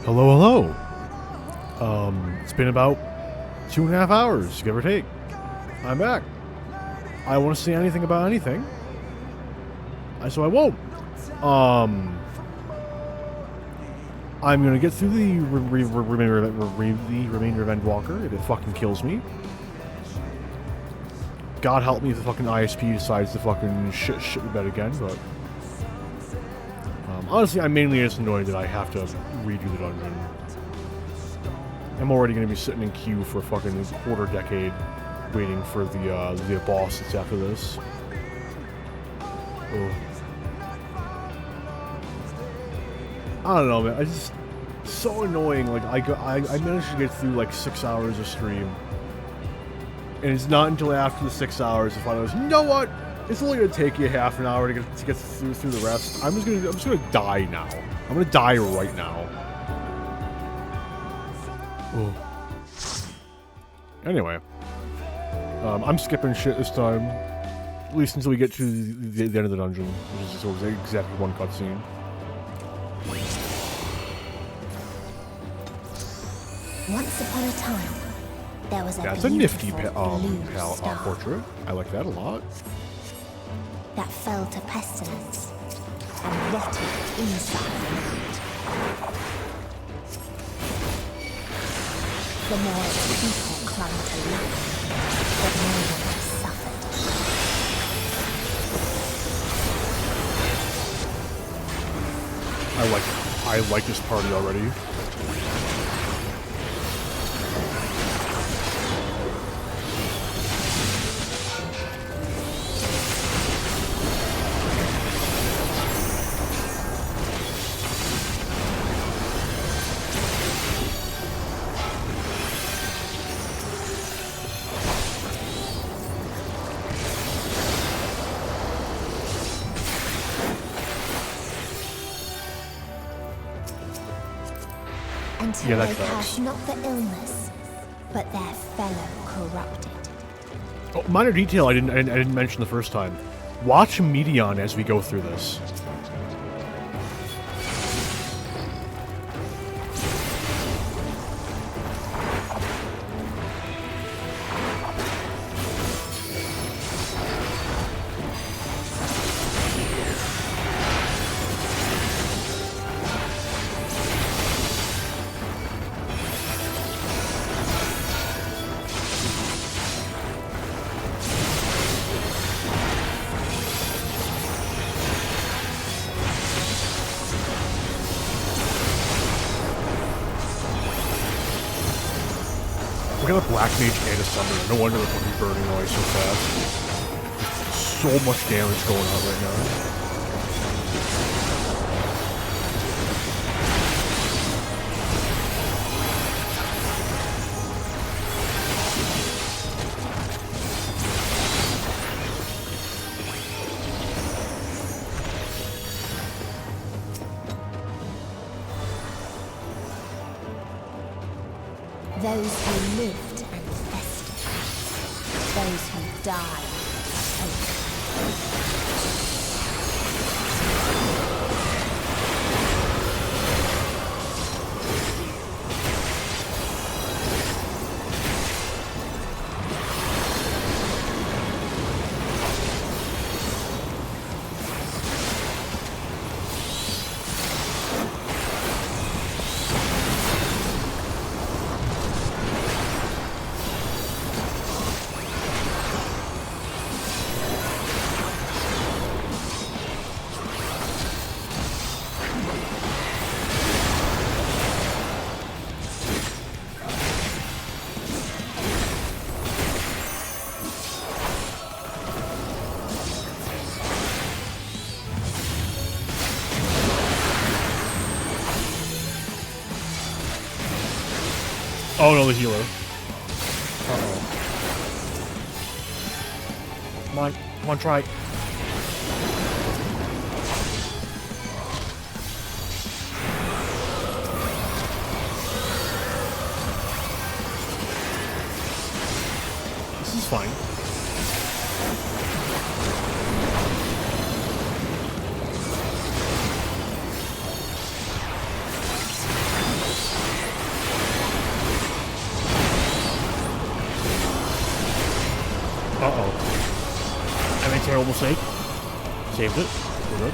Hello, hello. It's been about 2.5 hours, give or take. I'm back. I don't want to say anything about anything, so I won't. I'm gonna get through the remainder of Endwalker if it fucking kills me. God help me if the fucking ISP decides to fucking shit the bed again, but honestly, I'm mainly just annoyed that I have to redo the dungeon. I'm already going to be sitting in queue for a fucking quarter decade waiting for the boss that's after this. Ugh. I don't know, man. I just so annoying. Like I managed to get through like 6 hours of stream, and it's not until after the 6 hours if I was, you know what? It's only gonna take you half an hour to get through the rest. I'm just gonna die now. I'm gonna die right now. Ugh. Anyway, I'm skipping shit this time, at least until we get to the end of the dungeon, which is always exactly one cutscene. Once upon a time, there was a That's a nifty portrait. portrait. I like that a lot. That fell to pestilence and rotted inside. The more its people clung to life, the more they suffered. I like this party already. Until they cast not the illness, but their fellow corrupted. Oh, minor detail I didn't mention the first time. Watch Medion as we go through this. We got a black mage and a summoner. No wonder they're fucking burning away so fast. So much damage going on right now. Those who lived and festered, those who died Oh no, the healer. Uh-oh. Come on, try. This is fine. Uh-oh. I made a terrible mistake. Saved it. We're good.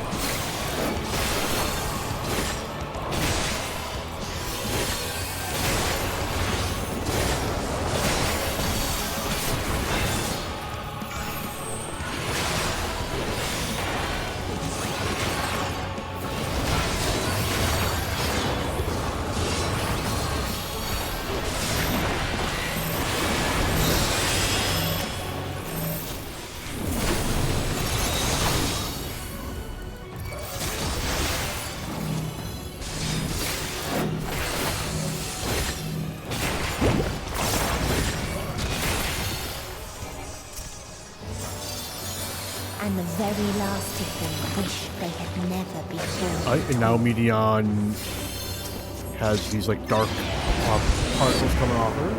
And the very last of them wish they had never before. And now Medion has these like dark particles coming off her.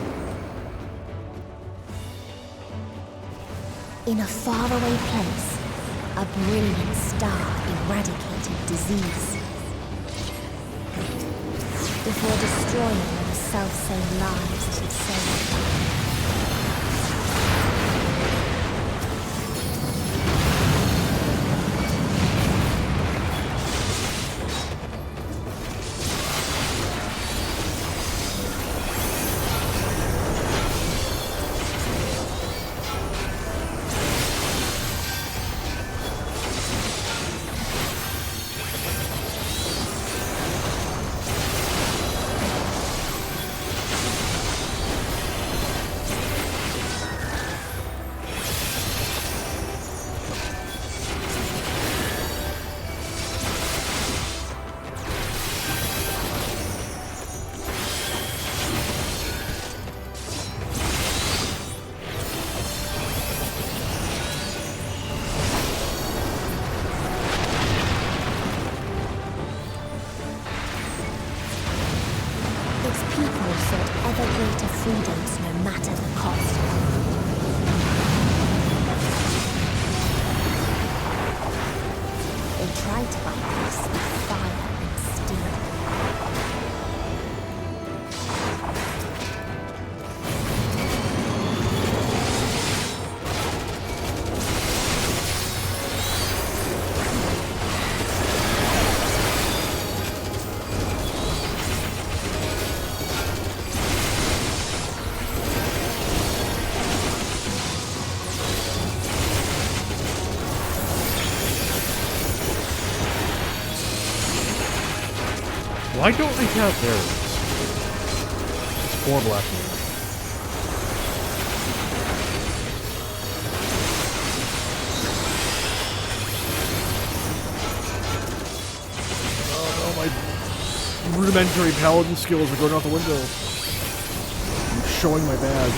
In a faraway place, a brilliant star eradicated disease. Before destroying the self-same lives it had saved. Freedoms, no matter the cost. They tried to buy peace with fire and steel. Why don't they have theirs? It's horrible acting. Oh no, my rudimentary paladin skills are going out the window. I'm showing my badge.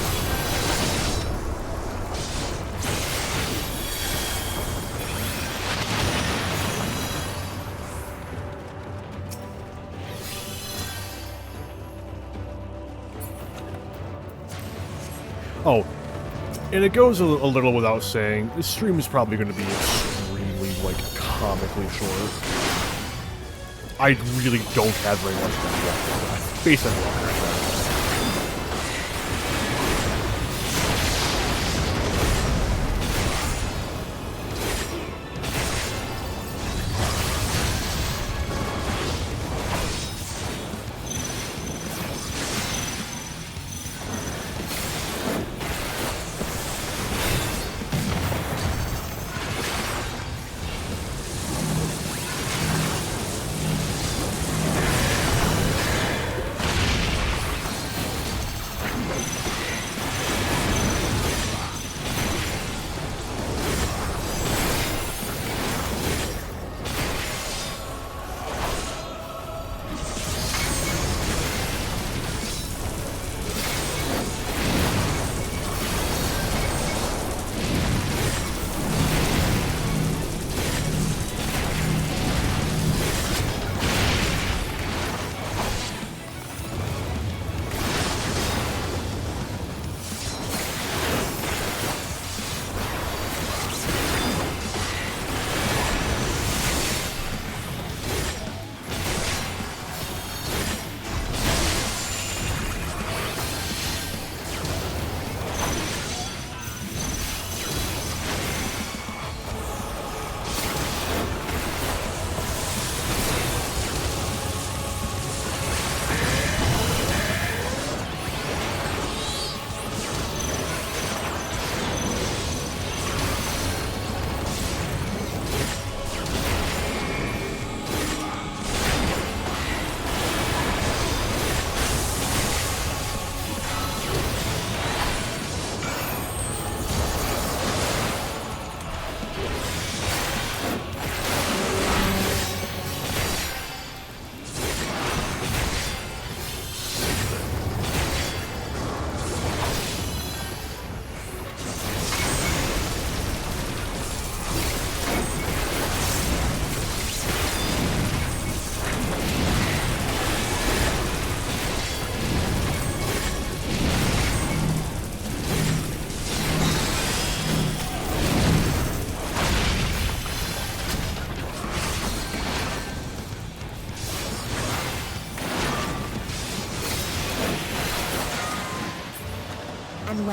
Oh, and it goes a little without saying, this stream is probably going to be extremely, like, comically short. I really don't have very much time left. Based on what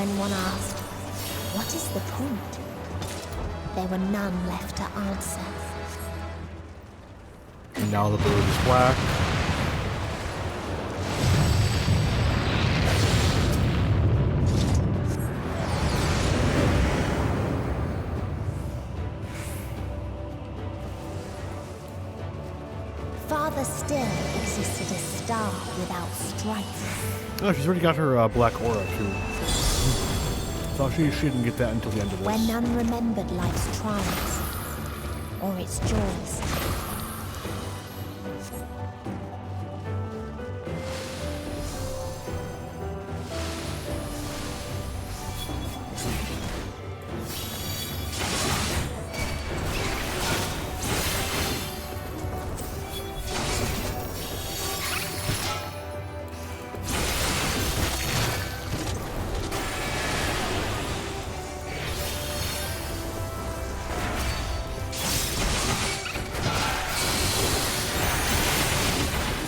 when one asked, what is the point? There were none left to answer. And now the bird is black. Farther still existed a star without strife. Oh, she's already got her black aura, too. Thought she didn't get that until the end of this. Where none remembered life's triumphs or its joys.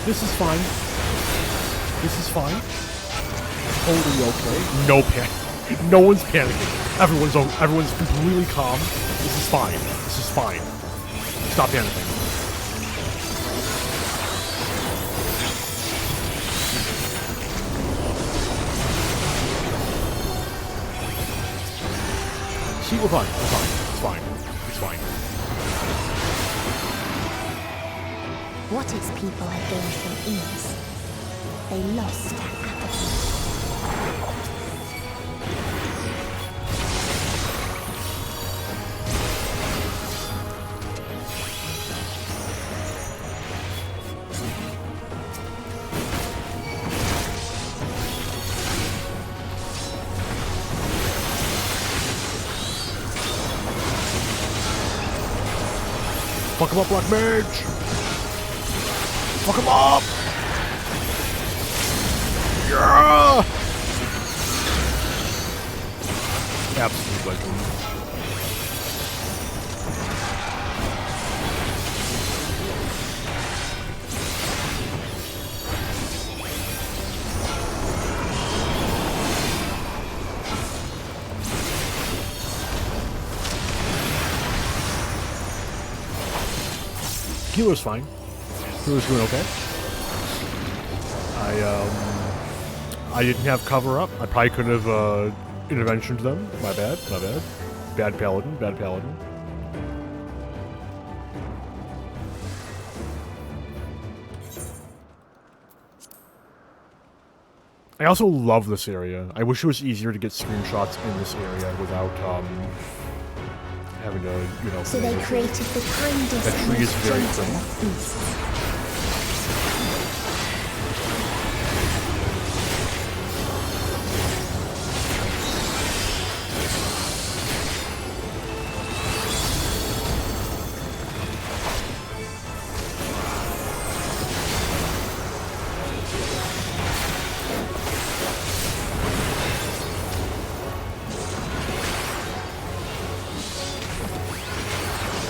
This is fine. This is fine. Totally okay. No panic. No one's panicking. Everyone's completely calm. This is fine. This is fine. Stop panicking. See, we're fine. We're fine. It's fine. It's fine. What its people had gained from ease, they lost to apathy. Fuck him up, Black Mage! Fuck him up! Yeah! Absolute legend. Healer's fine. Healer's doing okay. I didn't have cover up. I probably could have interventioned them. My bad. My bad. Bad paladin. Bad paladin. I also love this area. I wish it was easier to get screenshots in this area without having to, you know. So they created the kindest that and tree is most very gentle thin. of beasts.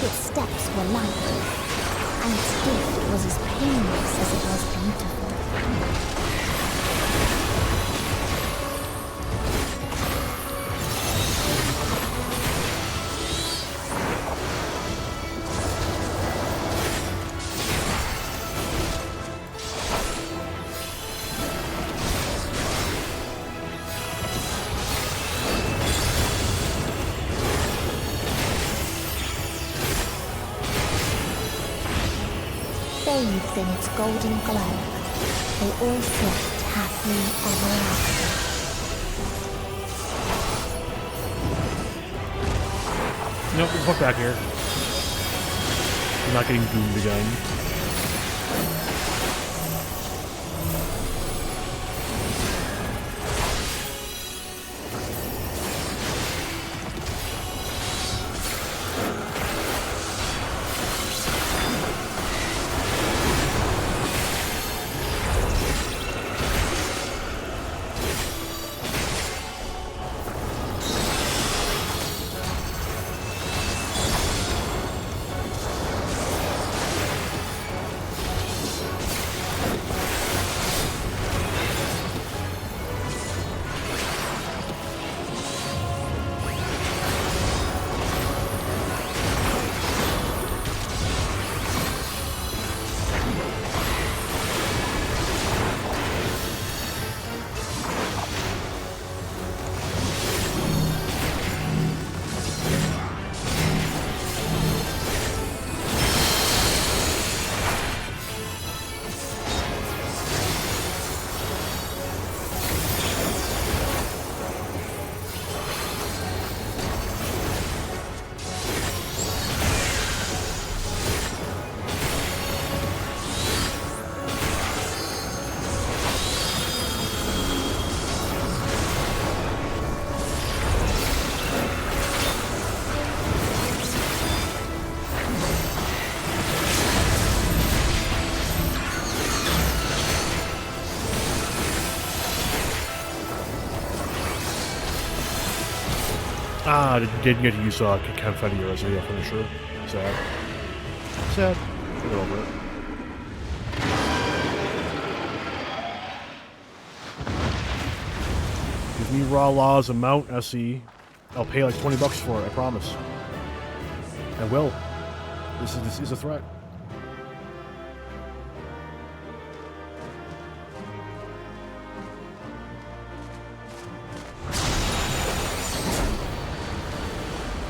Its steps were light, and its gift was as painless as it was beautiful. Bathed in its golden glow, they all slept happily ever after. Nope, get the fuck back here. I'm not getting doomed again. Ah, didn't get to use Confetti as a finisher. Sad. Sad. Get over it. Give me raw laws and mount SE. I'll pay like $20 for it, I promise. I will. This is a threat.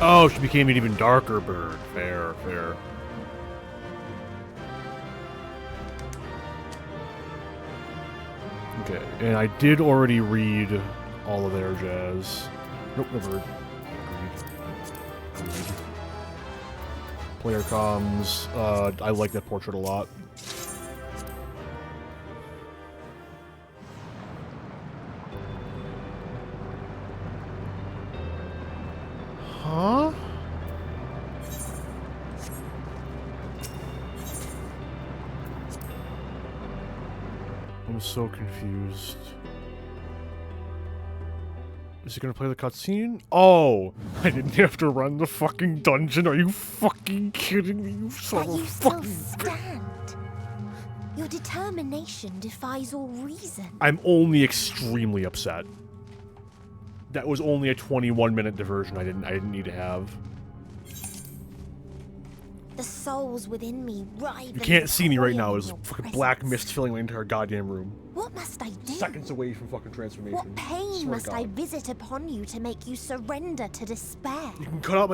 Oh, she became an even darker bird. Fair, fair. Okay, and I did already read all of their jazz. Nope, no bird. Agreed. Player comms. I like that portrait a lot. Huh? I'm so confused. Is he gonna play the cutscene? Oh! I didn't have to run the fucking dungeon. Are you fucking kidding me? You son of a fucking... stand. Your determination defies all reason. I'm only extremely upset. That was only a 21-minute diversion I didn't need to have. The souls within me rival. You can't see me right now. There's fucking black mist filling my entire goddamn room. What must I do? Seconds away from fucking transformation. What pain must I visit upon you to make you surrender to despair? You can cut out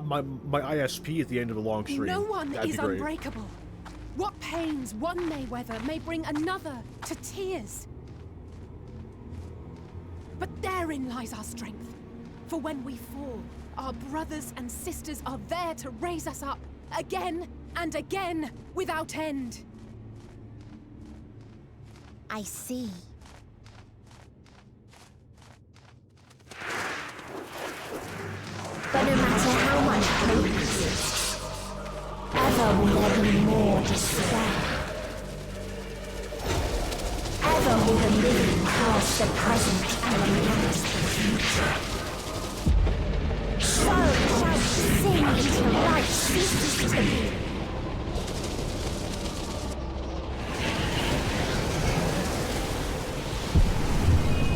my my ISP at the end of the long stream. No one That'd is be great. unbreakable. What pains one may weather may bring another to tears. But therein lies our strength. For when we fall, our brothers and sisters are there to raise us up again and again without end. I see. But no matter how much hope exists, ever will there be more despair. Ever will the living cast the present and against the future. So shall sin until light ceases to be.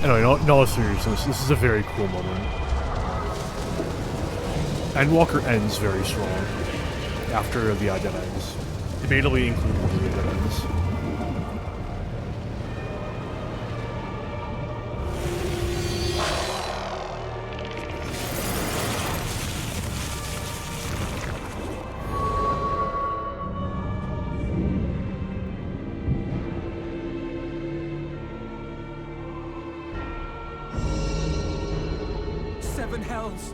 Anyway, in all seriousness, this is a very cool moment. Endwalker ends very strong after the dead ends. Debatably including the dead ends. Seven hells.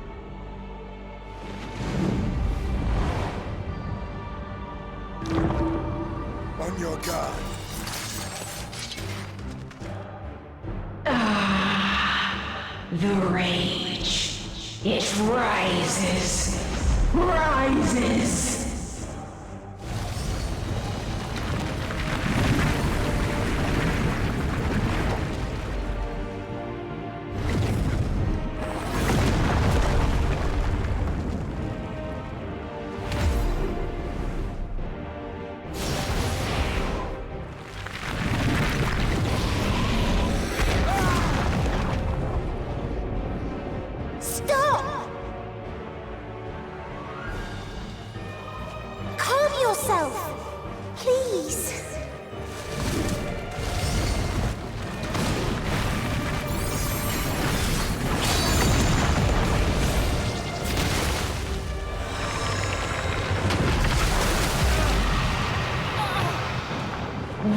On your guard. The rage. It rises. Rises. Stop! Calm yourself, please.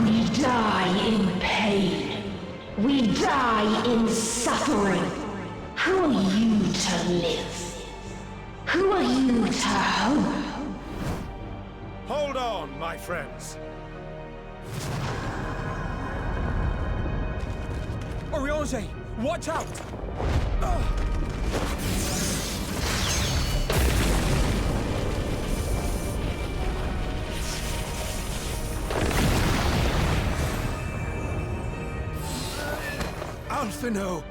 We die in pain. We die in suffering. Who are you to live? Who are you to hope? Hold on, my friends. Oriange, watch out! Alphino!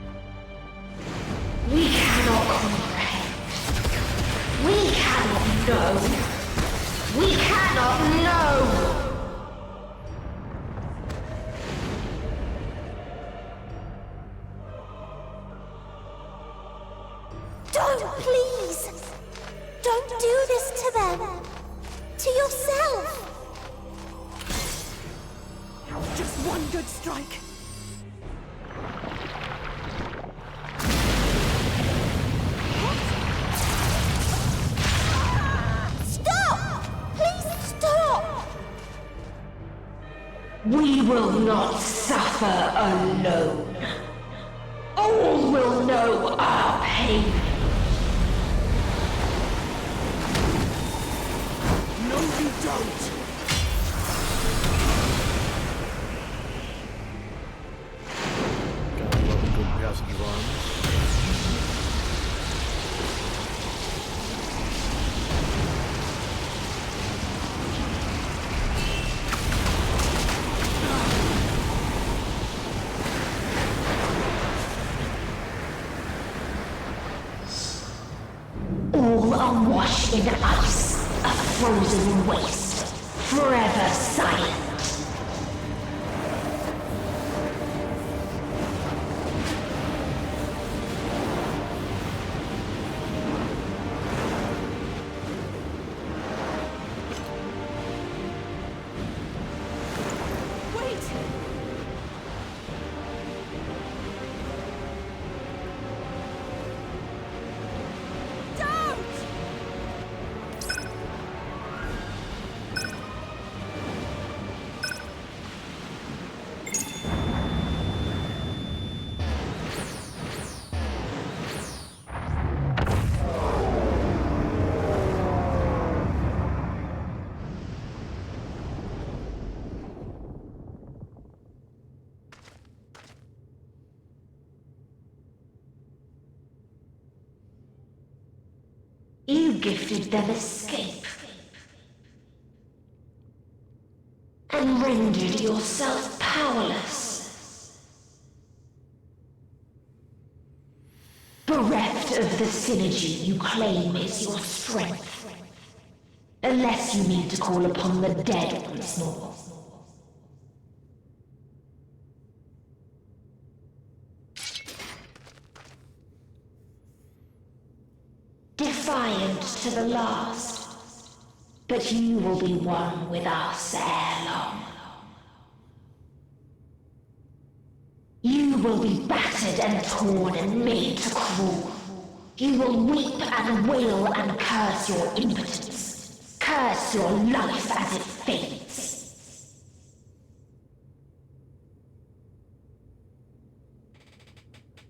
We cannot comprehend. know. We cannot know. Don't, please! Don't do this to them! To yourself! Just one good strike. Stop! Please stop! We will not suffer alone. All will know our pain. No, you don't! Gotta love a good passage of arms. All are washed in ice, a frozen waste, forever silent. Wait! Don't! You gifted them escape. And rendered yourself powerless. Bereft of the synergy you claim is your strength. Unless you mean to call upon the dead once more. Defiant to the last, but you will be one with us ere long. You will be battered and torn and made to crawl. You will weep and wail and curse your impotence, curse your life as it fades.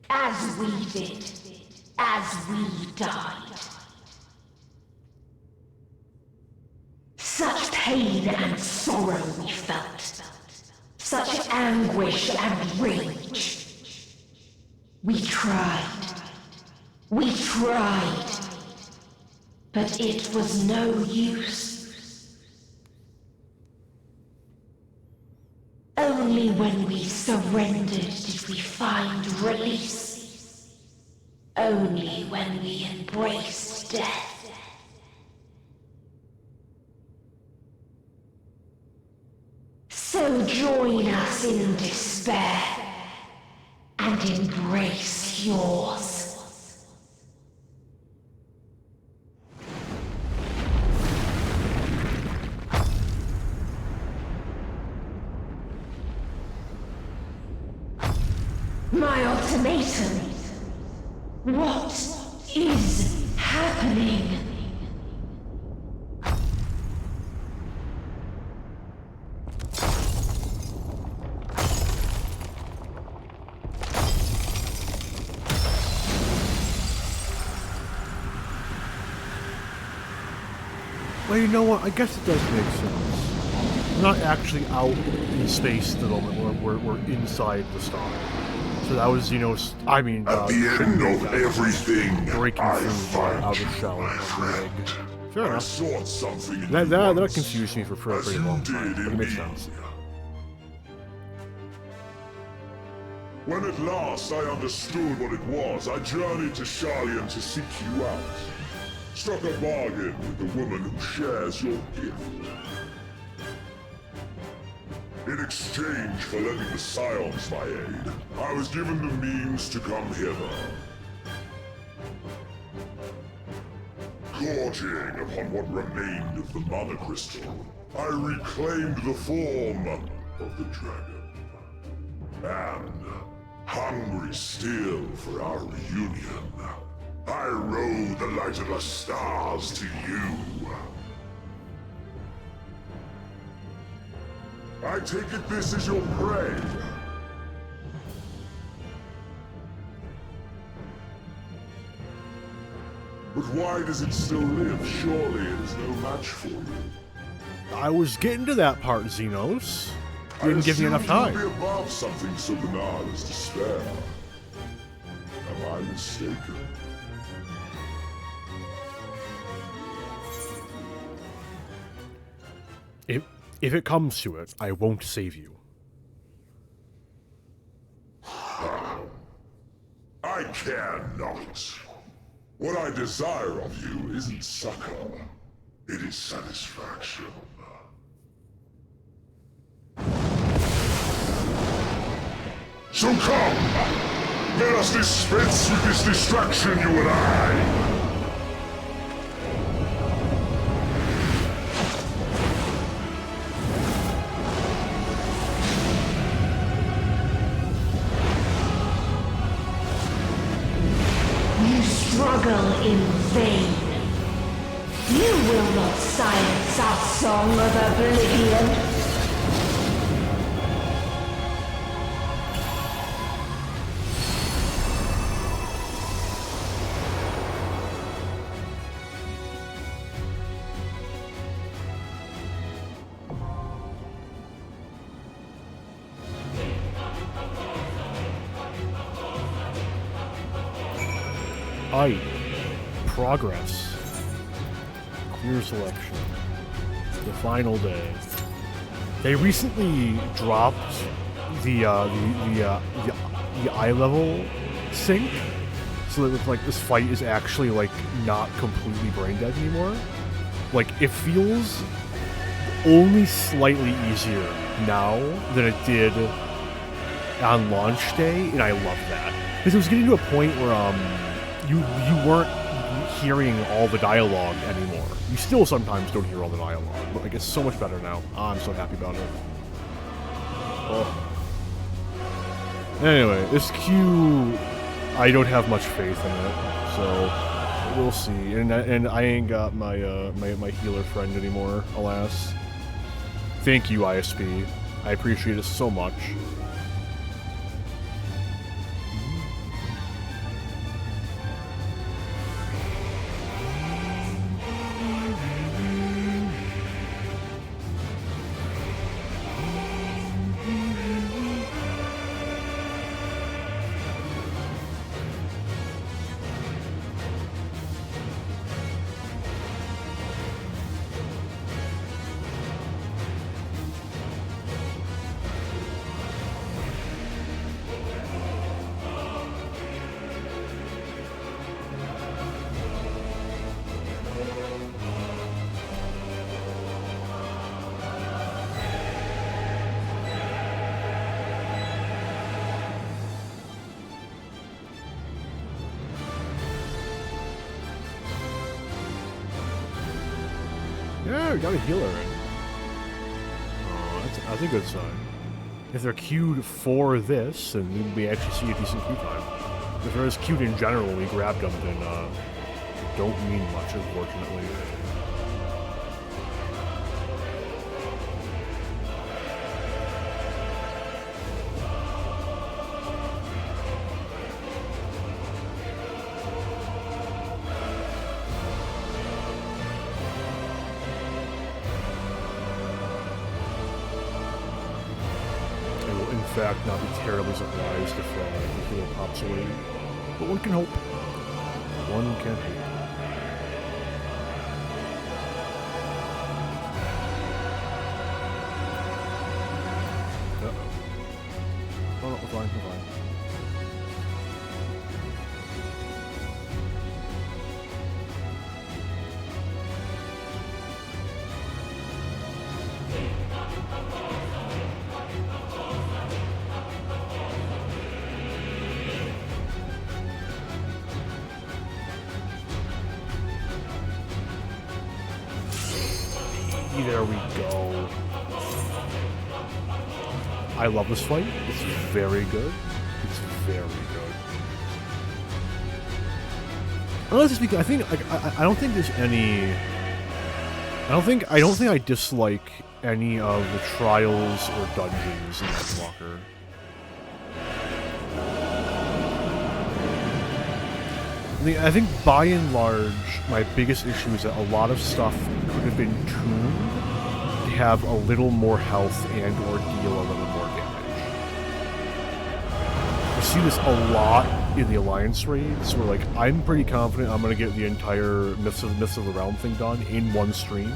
As we did, as we died. Such pain and sorrow we felt. Such anguish and rage. We tried. We tried. But it was no use. Only when we surrendered did we find release. Only when we embraced death. So join us in despair and embrace yours. My ultimatum. What is happening? Well, you know what? I guess it does make sense. We're not actually out in space at the moment. We're inside the star. So that was, you know, At the end of everything, breaking I through find out of the shell of the egg. Fair I enough. sought something in That you once, confused me for a as pretty you long did time, but in it makes me. sense. When at last I understood what it was, I journeyed to Sharlian to seek you out. struck a bargain with the woman who shares your gift. In exchange for lending the Scions my aid, I was given the means to come hither. Gorging upon what remained of the Mana Crystal, I reclaimed the form of the dragon. And, hungry still for our reunion, I rode the light of the stars to you. I take it this is your prey. But why does it still live? Surely it is no match for you. I was getting to that part, Xenos. You didn't give me enough time. I assumed you'd be above something so banal as despair. Am I mistaken? If it comes to it, I won't save you. I care not. What I desire of you isn't succor. It is satisfaction. So come! Let us dispense with this distraction, you and I! You struggle in vain. You will not silence our song of oblivion. Progress. Clear selection. The final day. They recently dropped the eye level sync, so that like this fight is actually like not completely brain dead anymore. Like it feels only slightly easier now than it did on launch day, and I love that because it was getting to a point where you weren't hearing all the dialogue anymore. You still sometimes don't hear all the dialogue, but like it's so much better now. I'm so happy about it. Oh. Anyway, this queue, I don't have much faith in it, so we'll see. And I ain't got my my healer friend anymore, alas. Thank you, ISP. I appreciate it so much. Yeah, we got a healer in. Oh, that's a good sign. If they're queued for this, then we actually see a decent queue time. If they're just queued in general and we grabbed them, then don't mean much, unfortunately. In fact, not be terribly surprised if the healer pops away. But one can hope. One can hope. Uh-oh. Oh, no, we're fine, we're fine. There we go. I love this fight. It's very good. It's very good. Honestly speaking, I think like I don't think there's any. I don't think I dislike any of the trials or dungeons in Endwalker. I think by and large, my biggest issue is that a lot of stuff could have been tuned to have a little more health and or deal a little more damage. I see this a lot in the Alliance raids, where like I'm pretty confident I'm gonna get the entire Myths of the Realm thing done in one stream,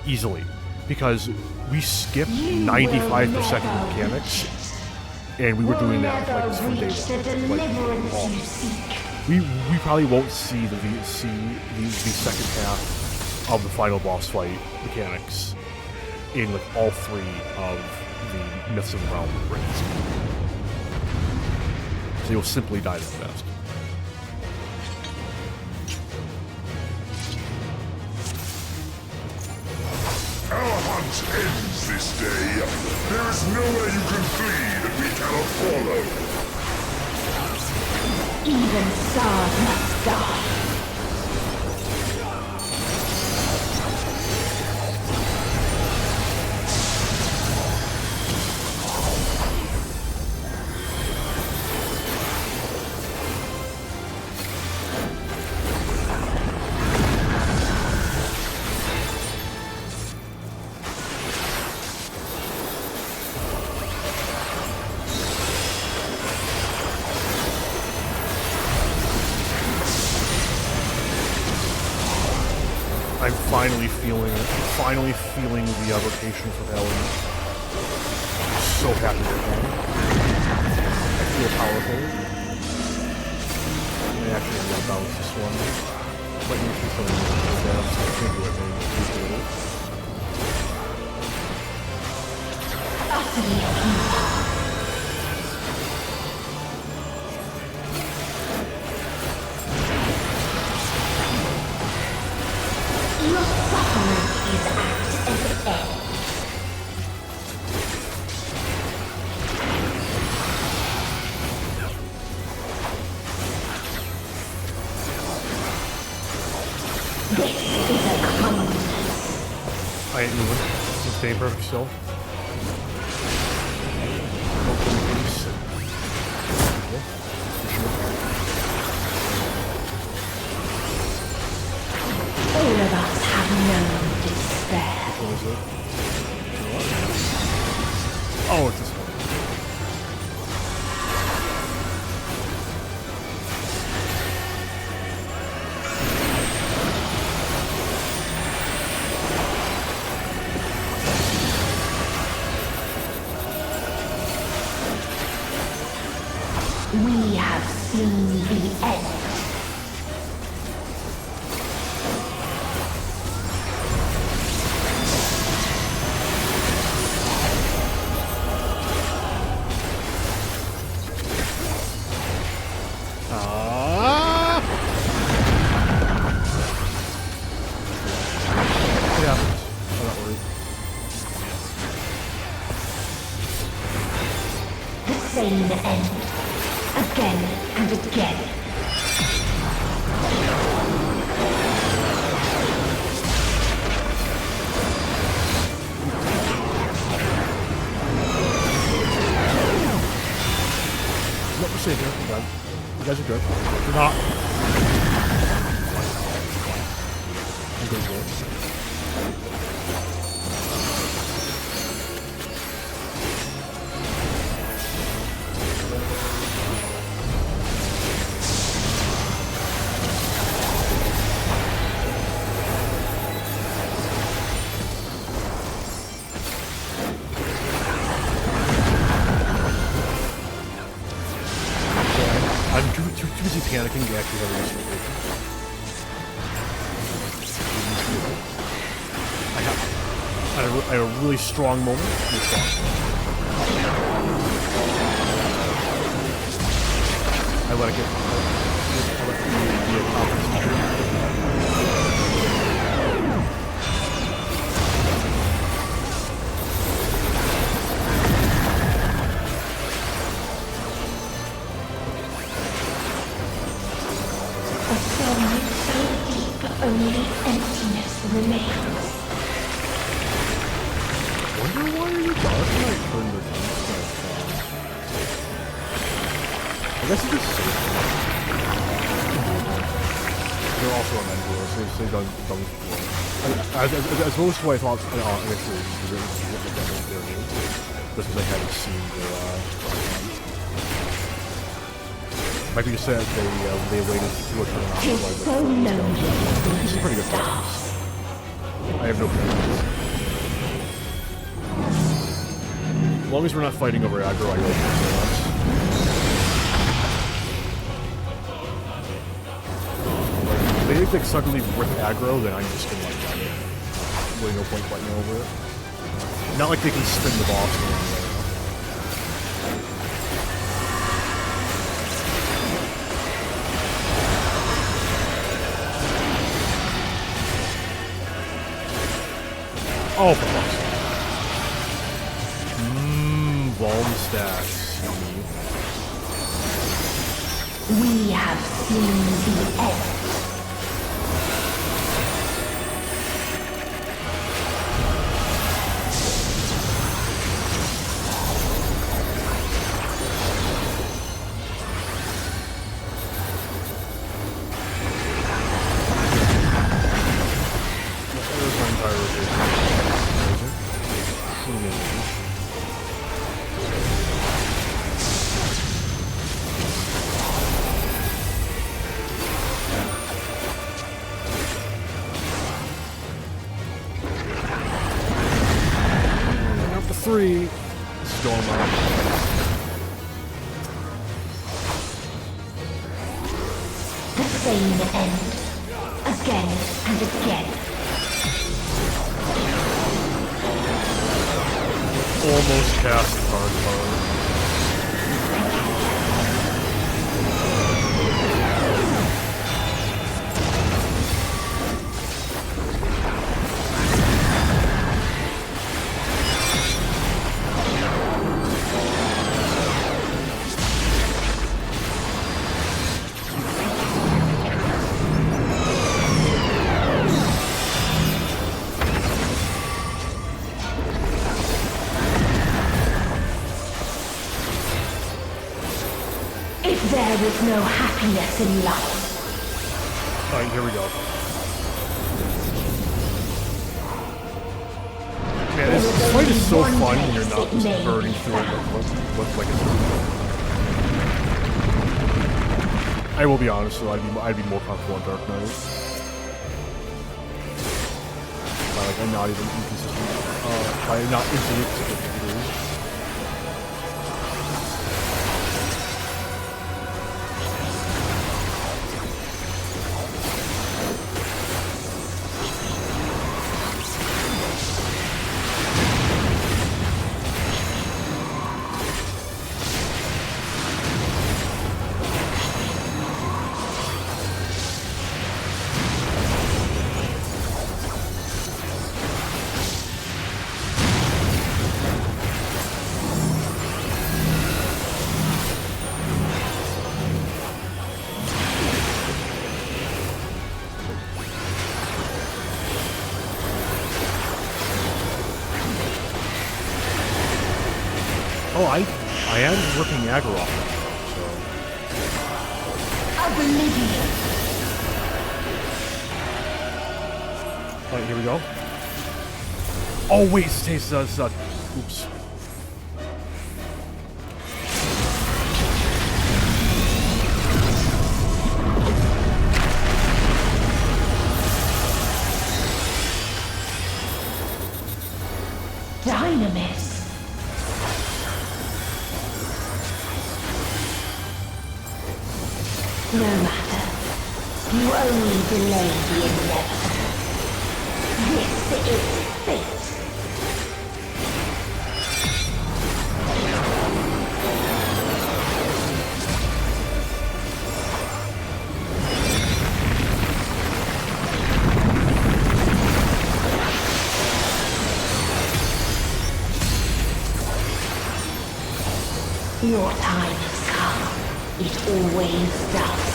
easily, because we skipped 95% of the mechanics, and we were doing that like from day one. Like, we probably won't see the second half of the final boss fight mechanics in like all three of the Myths of the Realm raids. So you'll simply die that fast. Our hunt ends this day. There is nowhere you can flee that we cannot follow. Even Sard must die. I'm finally feeling the rotation for Helen. I'm so happy with that. I feel powerful. I actually have to balance this one. But you can come in with that, so I can't do it, maybe. Your suffering is at an end. This is a kindness. I ain't moving. I'm staying perfect still. All of us have known despair. Oh, it's this one. We have seen the end. Yeah, I'm not worried. The same end. Again and again. What we're saying here, we're done. You guys are good. You're not. I'm good for it. I'm too busy panicking to actually have a decent rotation. I had a really strong moment. Really strong. I let it get. I let it be a confidence. why are you dark? I might turn the I guess it's just safe. They're also on Endwalker, so they've done before. As opposed to what I thought initially, just because I hadn't seen their might be just said they waited to a turn out. It's so lonely. This is pretty good practice. I have no problems. As long as we're not fighting over aggro, I really don't care. If they think suddenly rip aggro, then I'm just gonna like that. Really no point fighting over it. Not like they can spin the boss in one way. Oh, for fuck's sake. Volume stats. We have seen the end. Three. Stormer. The same end. Again and again. Almost cast card card. There is no happiness in life. Alright, here we go. Man, this fight is so fun when you're not just burning through it like it's... I will be honest, so I'd be more comfortable on Dark Knight. Like, I'm not even inconsistent. I'm not inconsistent. Oh, I am ripping aggro off, so... Oblivion. Alright, here we go. Oh wait, stays oops. Dynamis. No matter. You only delay the inevitable. This is fate. Your time has come. It always does.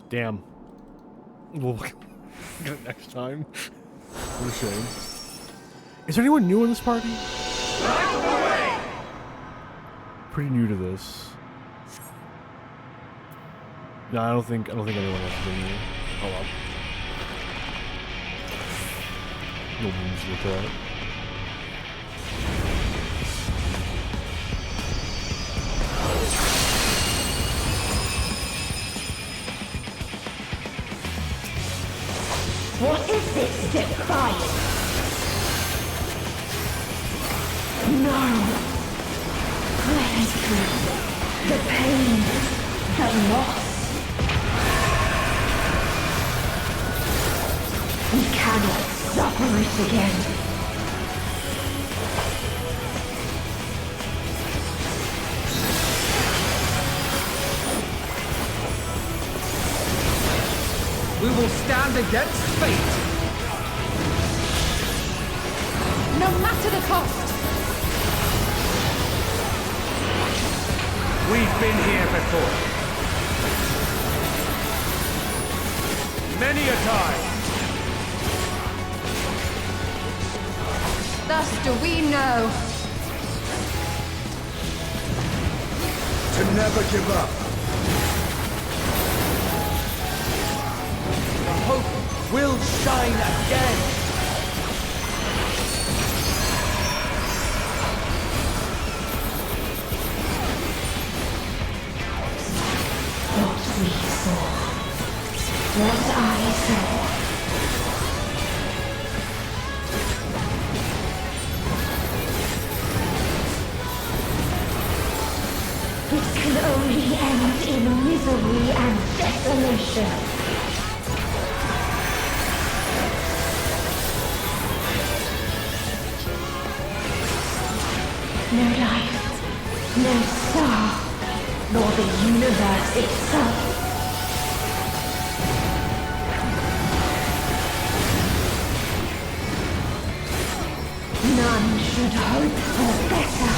Damn. We'll get it next time. What a shame. Is there anyone new in this party? Pretty new to this. No, I don't think anyone else has been new. Oh well. No means to look at. What is this defiance? No. The hatred, the pain, the loss. We cannot suffer it again. We will stand against fate. No matter the cost. We've been here before. Many a time. Thus do we know. To never give up. The hope will shine again. What we saw. What I saw. It can only end in misery and desolation. No life, no star, nor the universe itself. None should hope for better.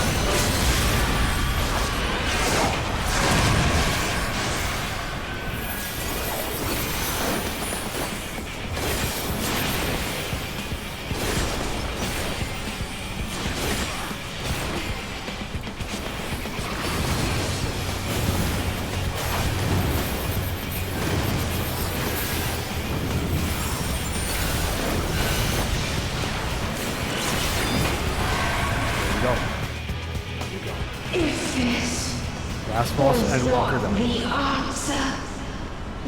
Last boss, Endwalker Not the answer.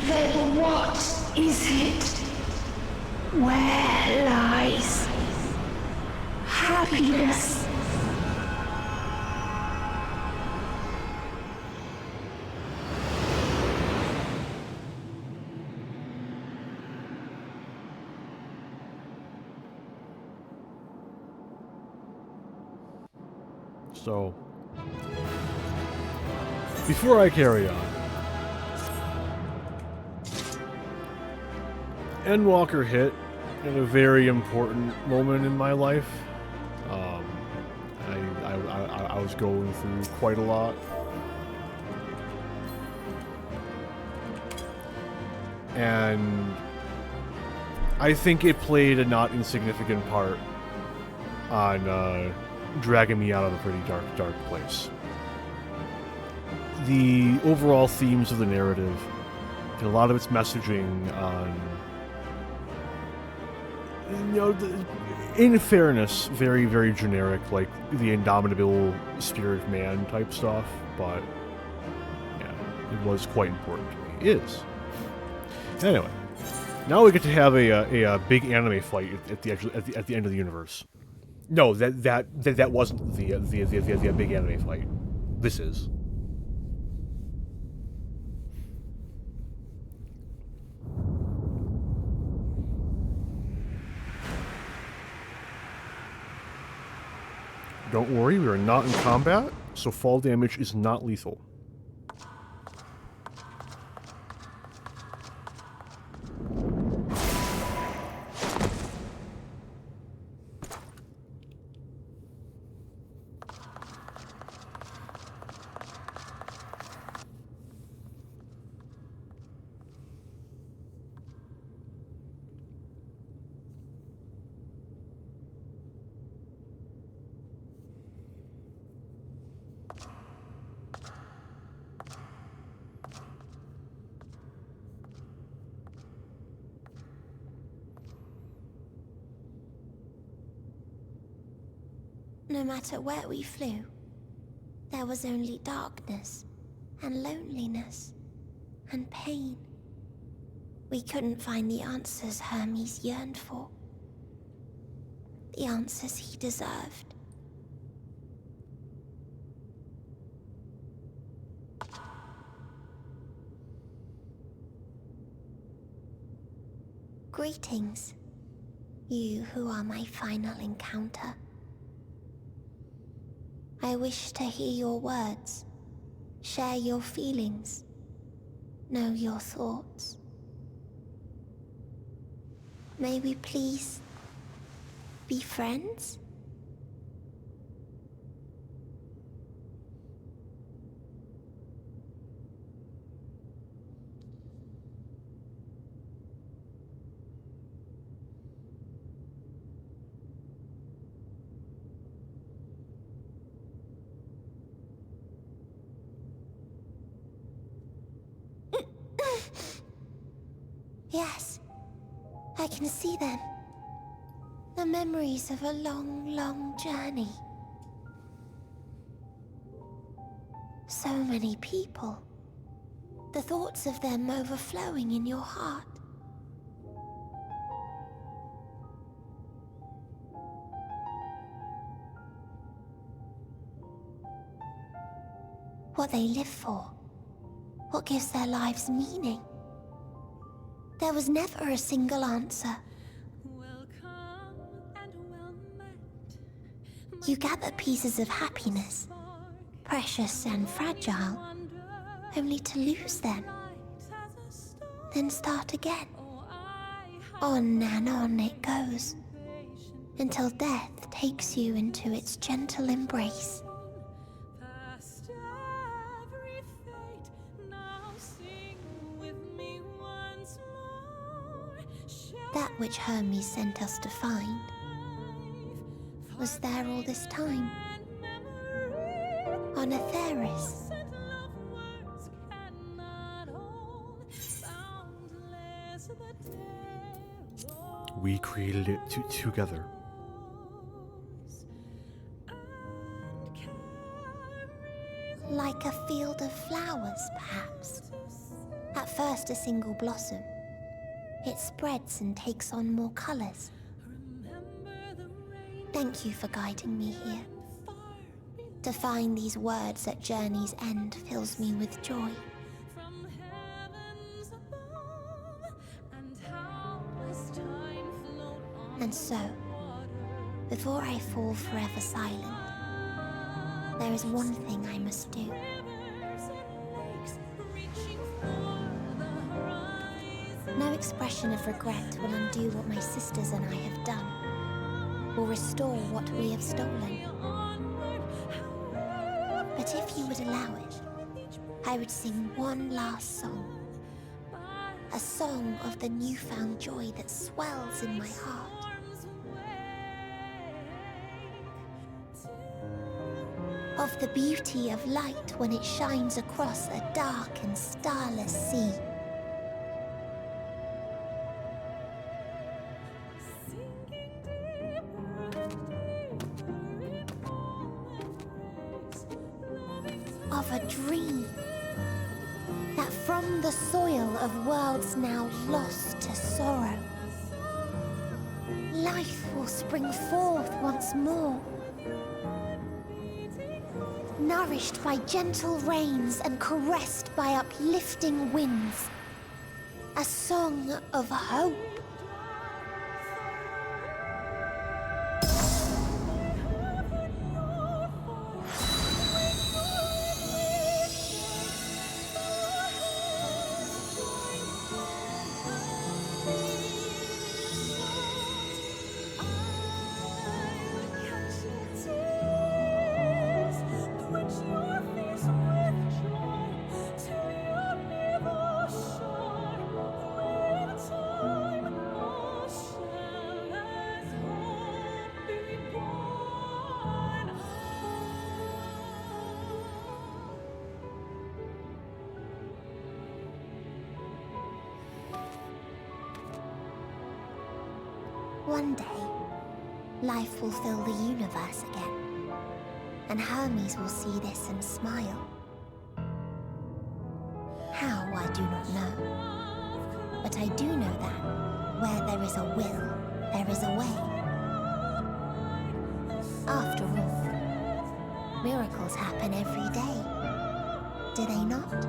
Then what is it? Where lies happiness? So, before I carry on, Endwalker hit at a very important moment in my life. I was going through quite a lot. And I think it played a not insignificant part on dragging me out of a pretty dark place. The overall themes of the narrative, and a lot of its messaging on, in fairness, very, very generic, like the indomitable spirit of man type stuff, but yeah, it was quite important to me. It is. Anyway, now we get to have a big anime fight at the end of the universe. No, that wasn't the big anime fight. This is. Don't worry, we are not in combat, so fall damage is not lethal. No matter where we flew, there was only darkness and loneliness and pain. We couldn't find the answers Hermes yearned for. The answers he deserved. Greetings, you who are my final encounter. I wish to hear your words, share your feelings, know your thoughts. May we please be friends? Yes, I can see them. The memories of a long, long journey. So many people. The thoughts of them overflowing in your heart. What they live for. What gives their lives meaning. There was never a single answer. You gather pieces of happiness, precious and fragile, only to lose them. Then start again. On and on it goes, until death takes you into its gentle embrace. That which Hermes sent us to find was there all this time, on Atheris. We created it together. Like a field of flowers, perhaps. At first a single blossom. It spreads and takes on more colors. Thank you for guiding me here. To find these words at journey's end fills me with joy. And so, before I fall forever silent, there is one thing I must do. No expression of regret will undo what my sisters and I have done, or restore what we have stolen. But if you would allow it, I would sing one last song. A song of the newfound joy that swells in my heart. Of the beauty of light when it shines across a dark and starless sea. Of a dream that from the soil of worlds now lost to sorrow, life will spring forth once more, nourished by gentle rains and caressed by uplifting winds. A song of hope. One day, life will fill the universe again. and Hermes will see this and smile. How, I do not know. But I do know that where there is a will, there is a way. After all, miracles happen every day, do they not?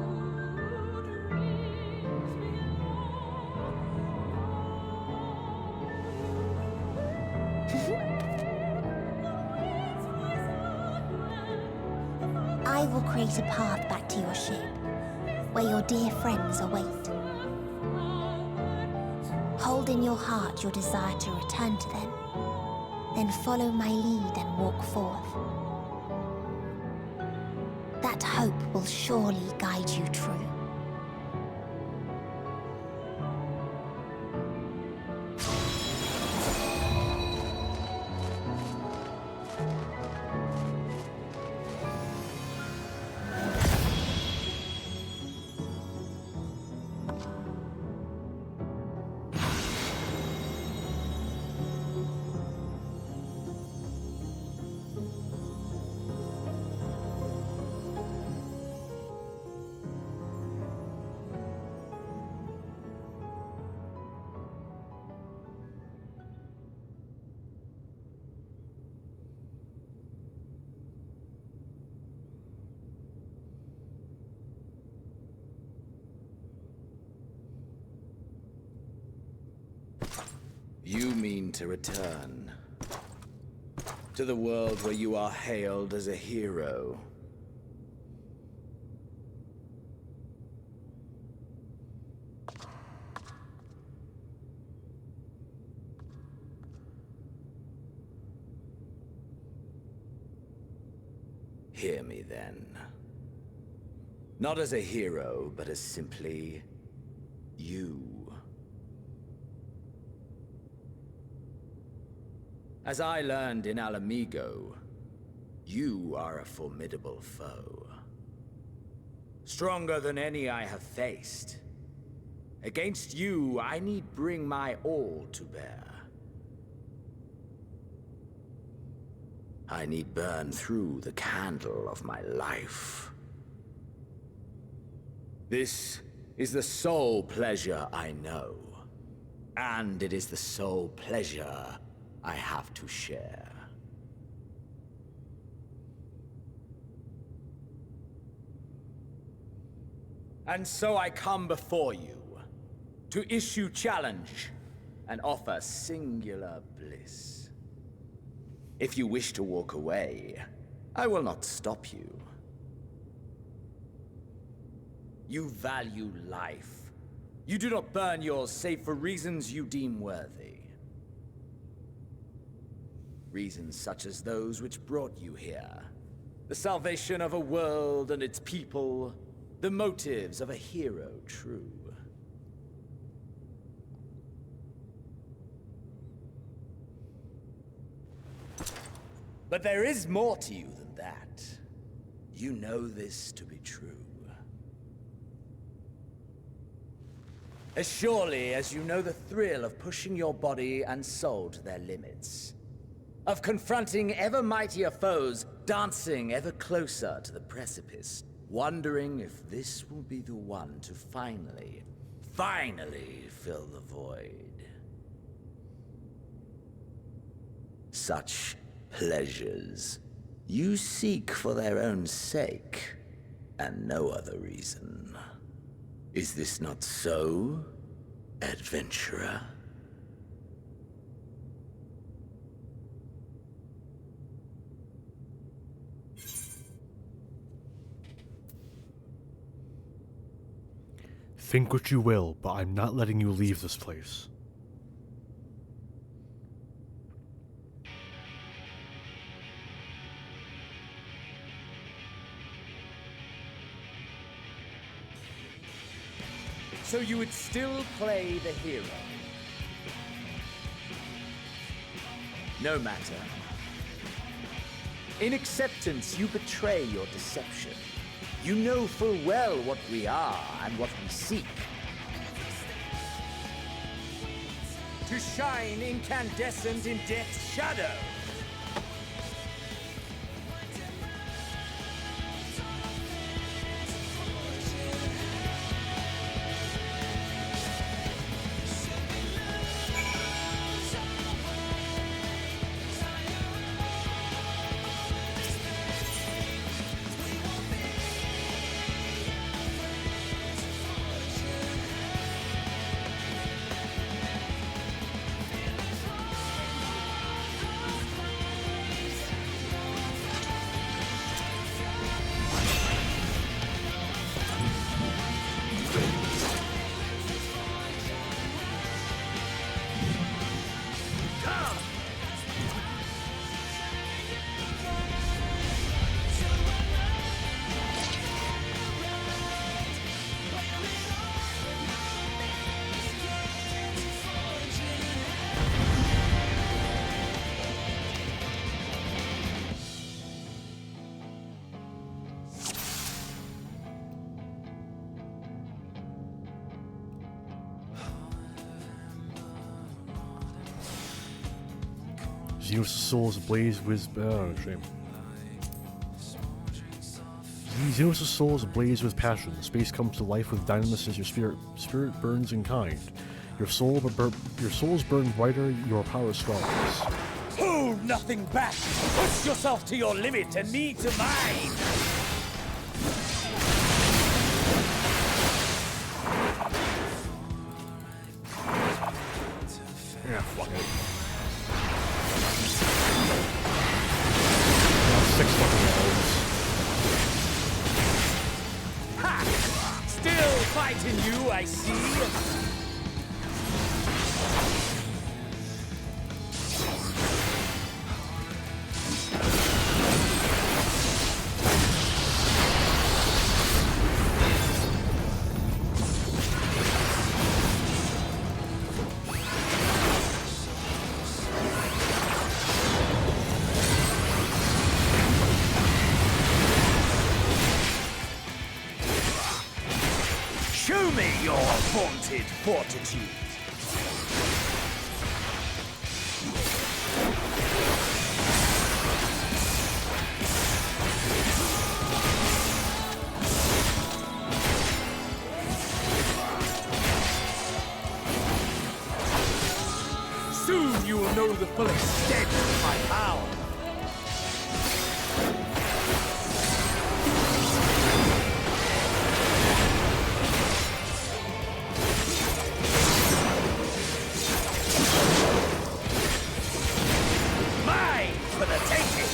I will create a path back to your ship, where your dear friends await. Hold in your heart your desire to return to them, then follow my lead and walk forth. That hope will surely guide you true. You mean to return to the world where you are hailed as a hero. Hear me then. Not as a hero, but as simply you. As I learned in Alamigo, you are a formidable foe. Stronger than any I have faced. Against you, I need bring my all to bear. I need burn through the candle of my life. This is the sole pleasure I know, and it is the sole pleasure I have to share. And so I come before you to issue challenge and offer singular bliss. If you wish to walk away, I will not stop you. You value life. You do not burn yours save for reasons you deem worthy. Reasons such as those which brought you here. The salvation of a world and its people. The motives of a hero true. But there is more to you than that. You know this to be true. As surely as you know the thrill of pushing your body and soul to their limits. Of confronting ever mightier foes, dancing ever closer to the precipice, wondering if this will be the one to finally fill the void. Such pleasures you seek for their own sake, and no other reason. Is this not so, adventurer? Think what you will, but I'm not letting you leave this place. So you would still play the hero? No matter. In acceptance, you betray your deception. You know full well what we are and what we seek. To shine incandescent in death's shadow. Xenos' soul is ablaze with shame. Xenos' soul is ablaze with passion. The space comes to life with dynamis as your spirit burns in kind. Your souls burn brighter, your power swells. Hold nothing back! Push yourself to your limit and me to mine! Yeah, fuck it. Now 6 fucking hours. Ha! Still fighting you, I see! Show me your vaunted fortitude! Soon you will know the full extent of my power! For the taking!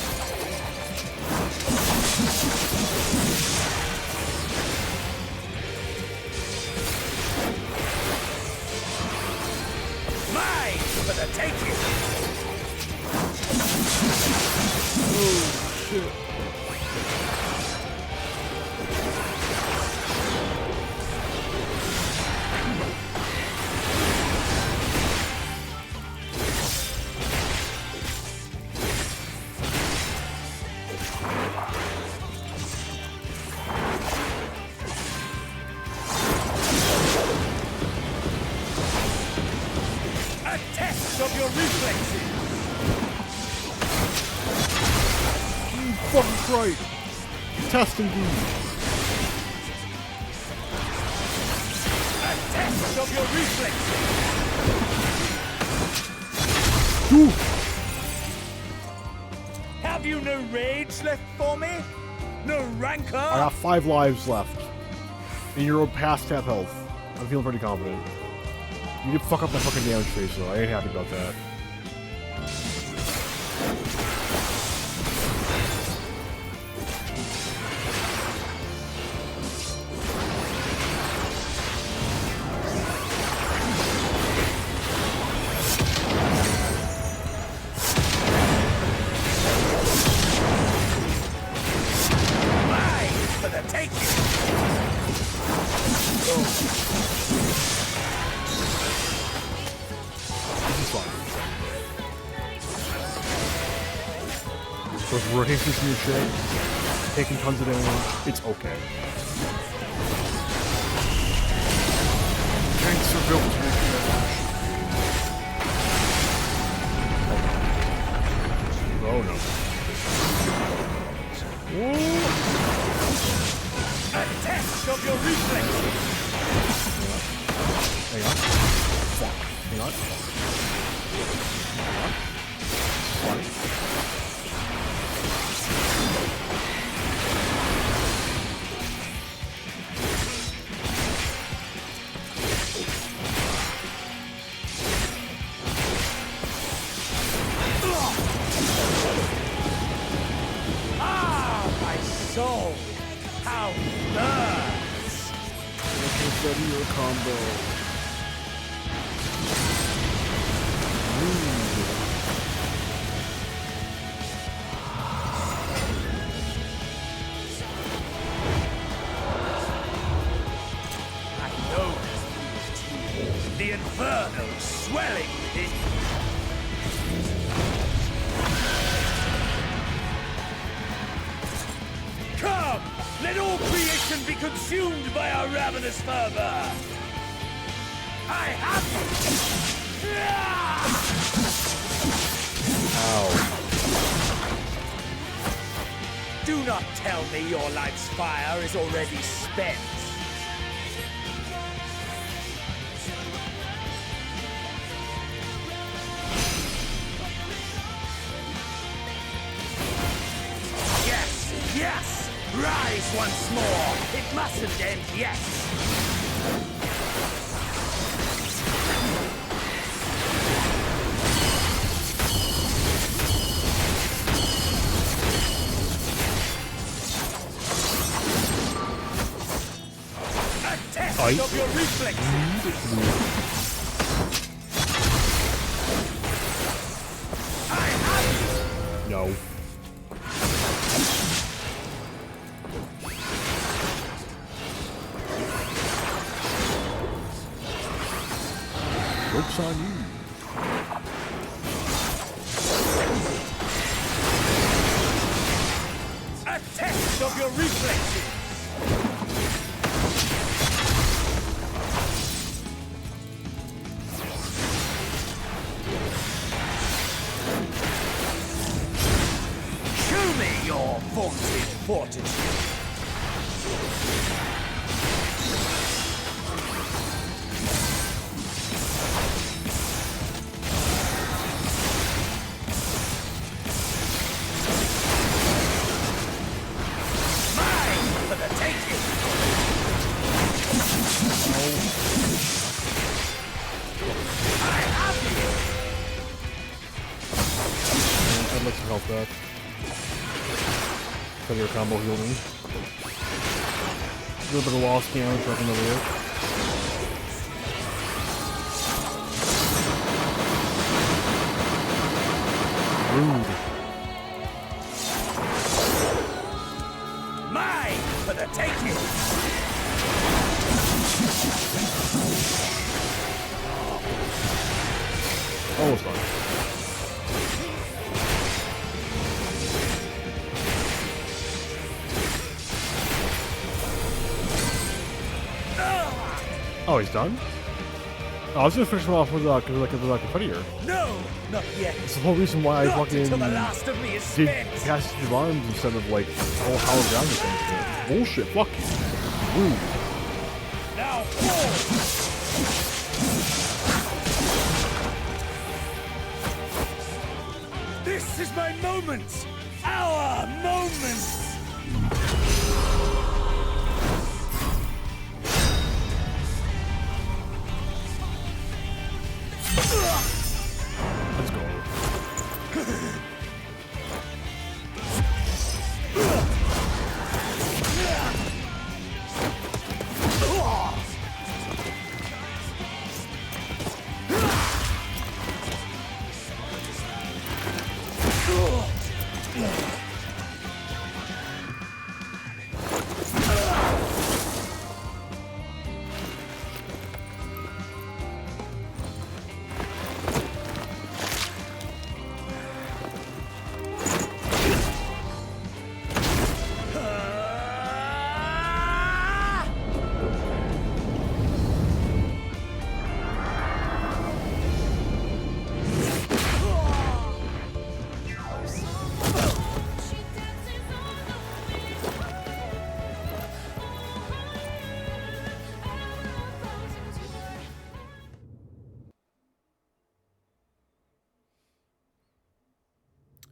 Mine for the taking! Oh, shit. Of your reflexes! Fucking right! Test indeed! A test of your reflexes! Ooh. Have you no rage left for me? No rancor? I got 5 lives left. And you're past half health. I'm feeling pretty confident. You did fuck up my fucking damage face though. I ain't happy about that. Mine for the taking! Those rotations and shit, taking tons of damage, it's okay. Tanks are built to make damage. Oh no. Whoa. A test of your reflexes! Hang on. Fuck. Hang on. Hang on. Soul, how burns! Study your combo. I know the inferno swelling within you. Come! Let all creation be consumed by our ravenous fervor! I have you! Ow. Do not tell me your life's fire is already spent. Yes, yes! Rise once more! It mustn't end yet! Of your reflexes. I have you. No. Joke's on you. A test of your reflexes. Vaunted fortitude. Mine for the taking. I have you. I'd like to help that. For your combo heal me. A little bit of lost damage right in the rear. Rude. Mine for the taking. Almost done. Oh, he's done? Oh, I was gonna finish him off with confetti. No, not yet. It's the whole reason why I Not fucking until the last of me is did spent. passage of arms instead of like all hallowed ground defense. Bullshit, fuck you. Rude. Now fall. This is my moment. Our moment. Let's go.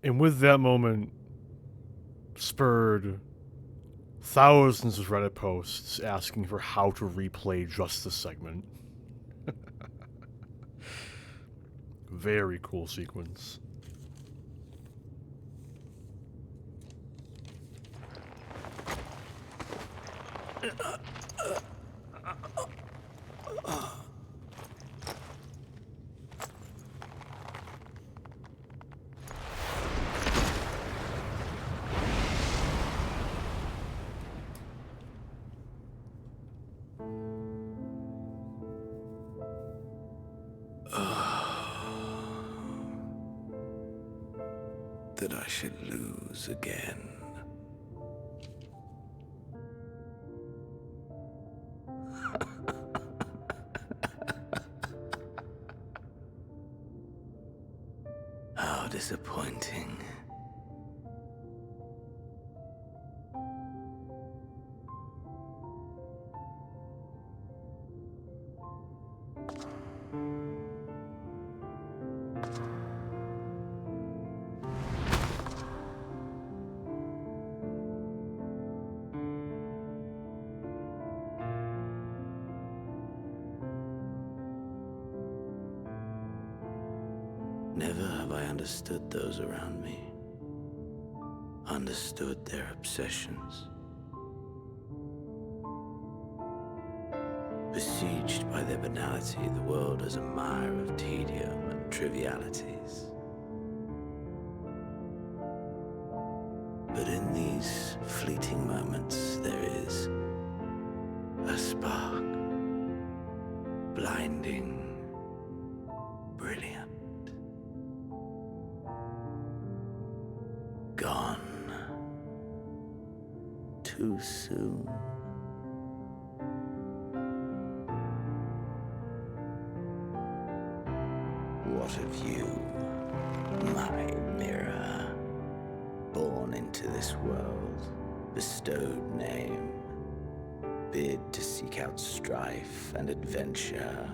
And with that moment spurred thousands of Reddit posts asking for how to replay just this segment. Very cool sequence. That I should lose again. How disappointing. Never have I understood those around me. Understood their obsessions. Besieged by their banality, the world is a mire of tedium and trivialities. But in these fleeting moments, there is a spark, blinding, brilliant. Gone too soon. What of you, my mirror? Born into this world, bestowed name, bid to seek out strife and adventure.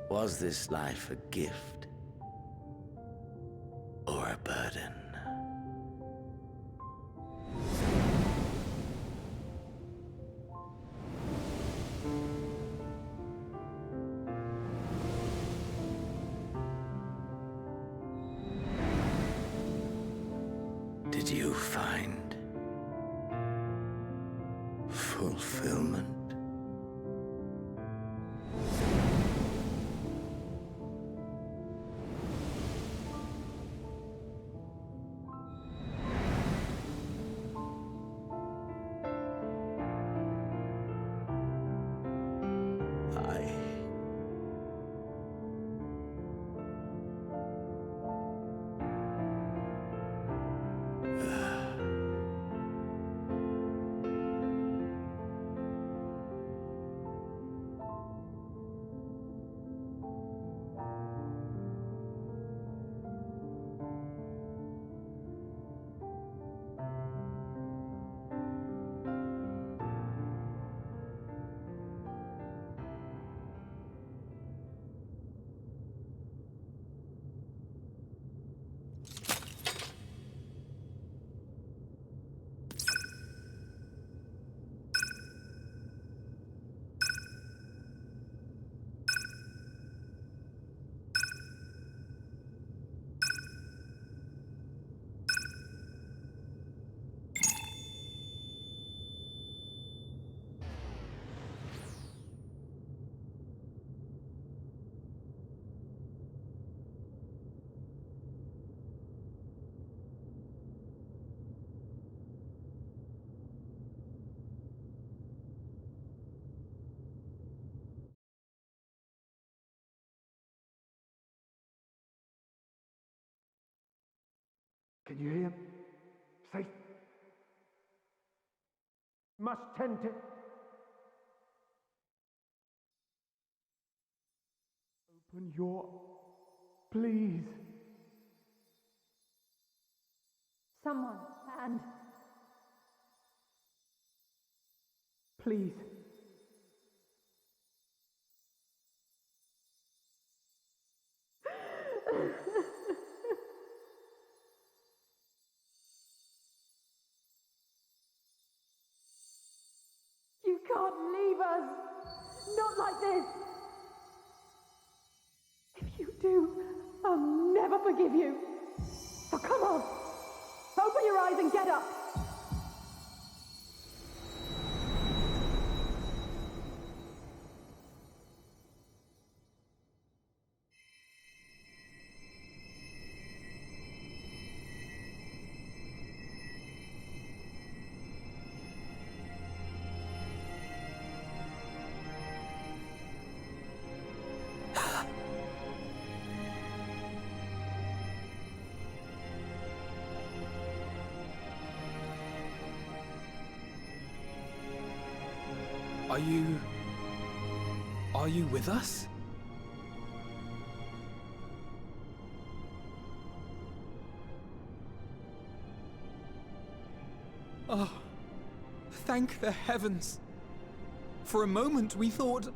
Was this life a gift or a burden? Did you find fulfillment? Can you hear? Safe. Must tend to. Open your. Please. Someone, and Please. you can't leave us. Not like this. If you do, I'll never forgive you. So come on. Open your eyes and get up. Are you with us? Thank the heavens. For a moment we thought...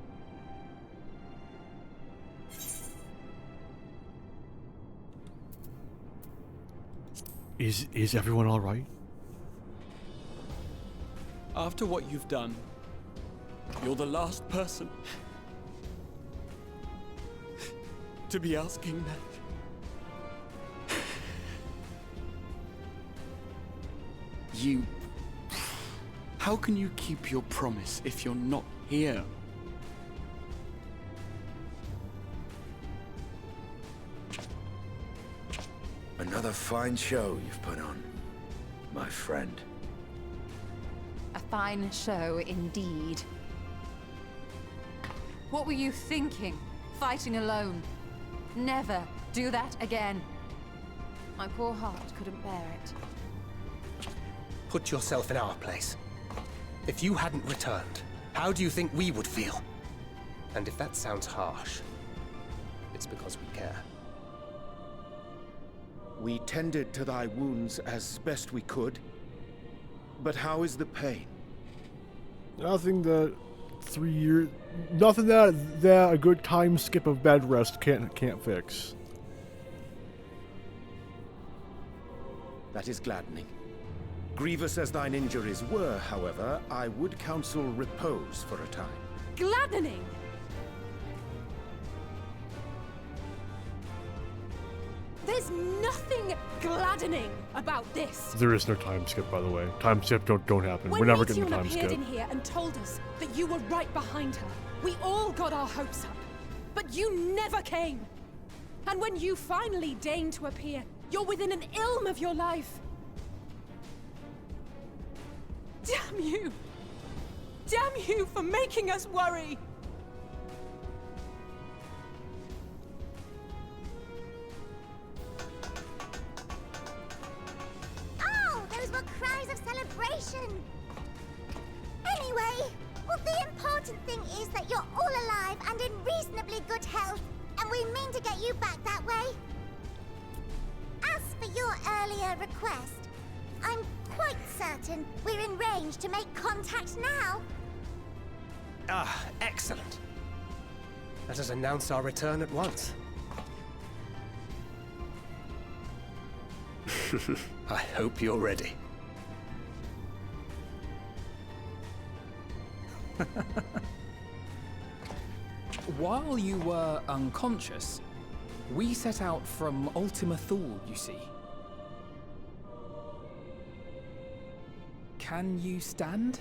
Is everyone all right? After what you've done, you're the last person to be asking that. You... How can you keep your promise if you're not here? Another fine show you've put on, my friend. A fine show indeed. What were you thinking? Fighting alone? Never do that again. My poor heart couldn't bear it. Put yourself in our place. If you hadn't returned, how do you think we would feel? And if that sounds harsh, it's because we care. We tended to thy wounds as best we could. But how is the pain? Nothing that 3 years... Nothing that a good time skip of bed rest can't fix. That is gladdening. Grievous as thine injuries were, however, I would counsel repose for a time. Gladdening! There's nothing gladdening about this. There is no time skip, by the way. Time skip don't happen. When We're never getting a Meteor time appeared skip. in here and told us that you were right behind her, we all got our hopes up. But you never came. And when you finally deigned to appear, you're within an ilm of your life. Damn you! Damn you for making us worry! Oh, those were cries of celebration! Anyway, well, the important thing is that you're all alive and in reasonably good health, and we mean to get you back that way. As for your earlier request, I'm quite certain we're in range to make contact now. Ah, excellent. Let us announce our return at once. I hope you're ready. While you were unconscious, we set out from Ultima Thule, you see. Can you stand?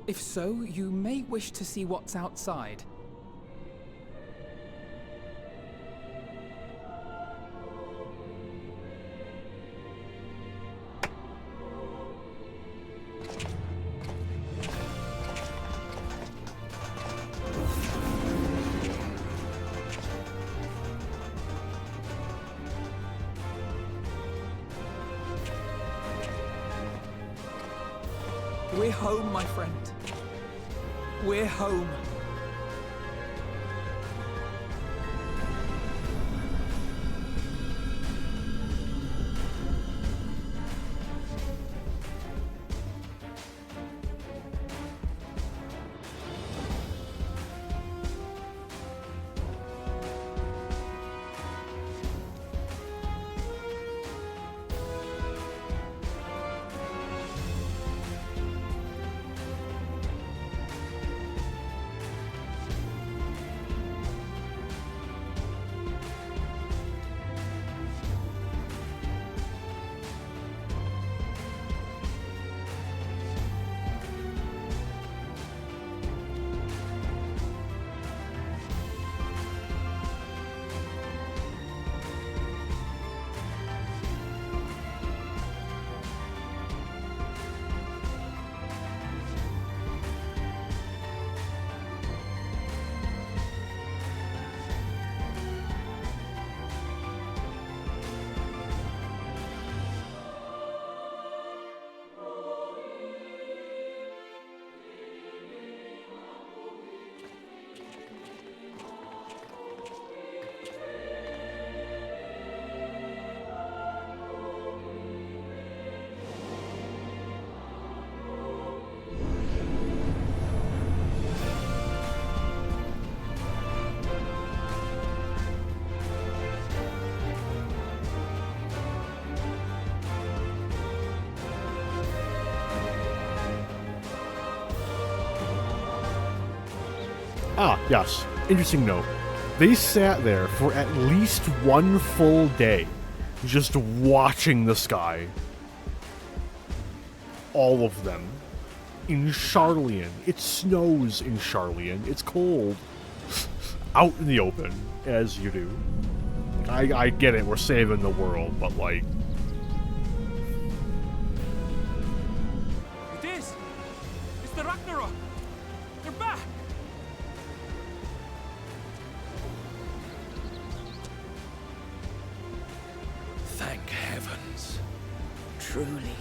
If so, you may wish to see what's outside. We're home, my friend. We're home. Ah, yes. Interesting note. They sat there for at least one full day, just watching the sky. All of them. In Charlian. It snows in Charlian. It's cold. Out in the open, as you do. I get it, we're saving the world, but like... It is! It's the Ragnarok! They're back! Thank heavens. Truly.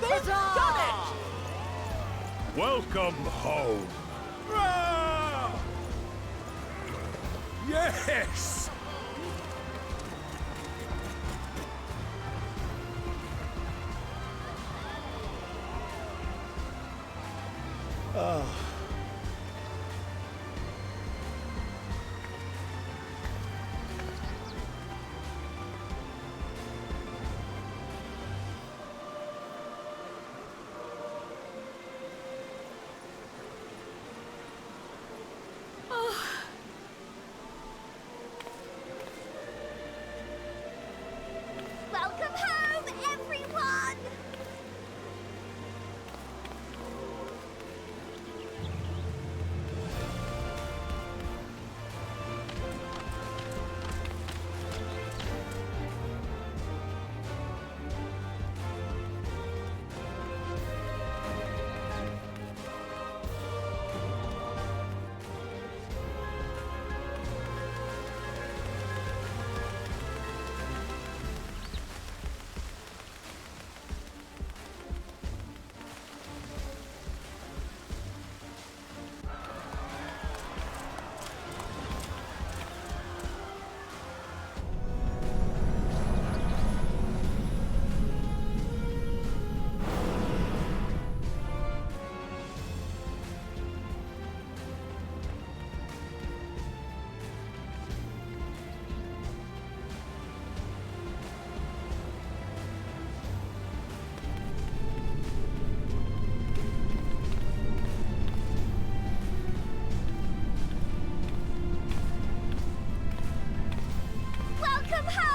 They've done it! Welcome home. Ah! Yes! Welcome home, everyone! Welcome home!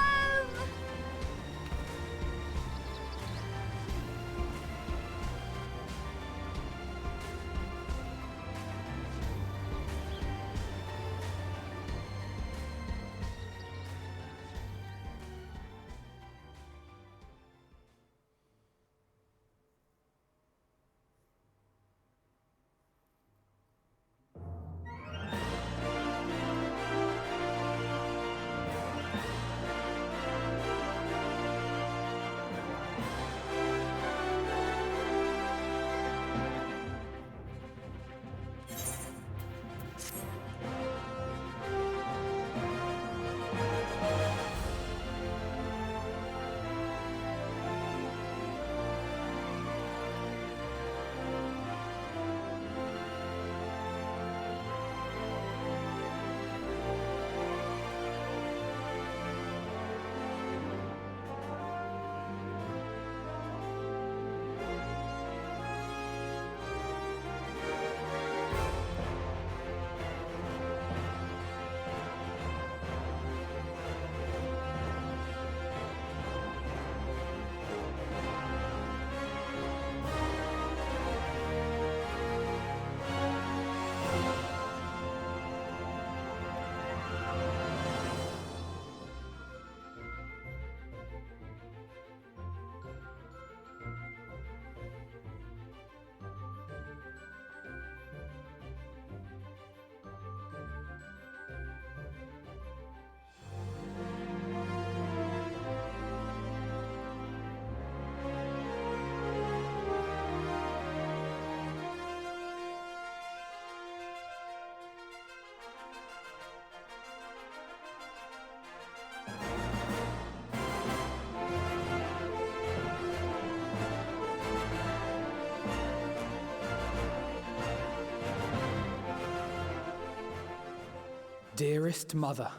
Dearest mother,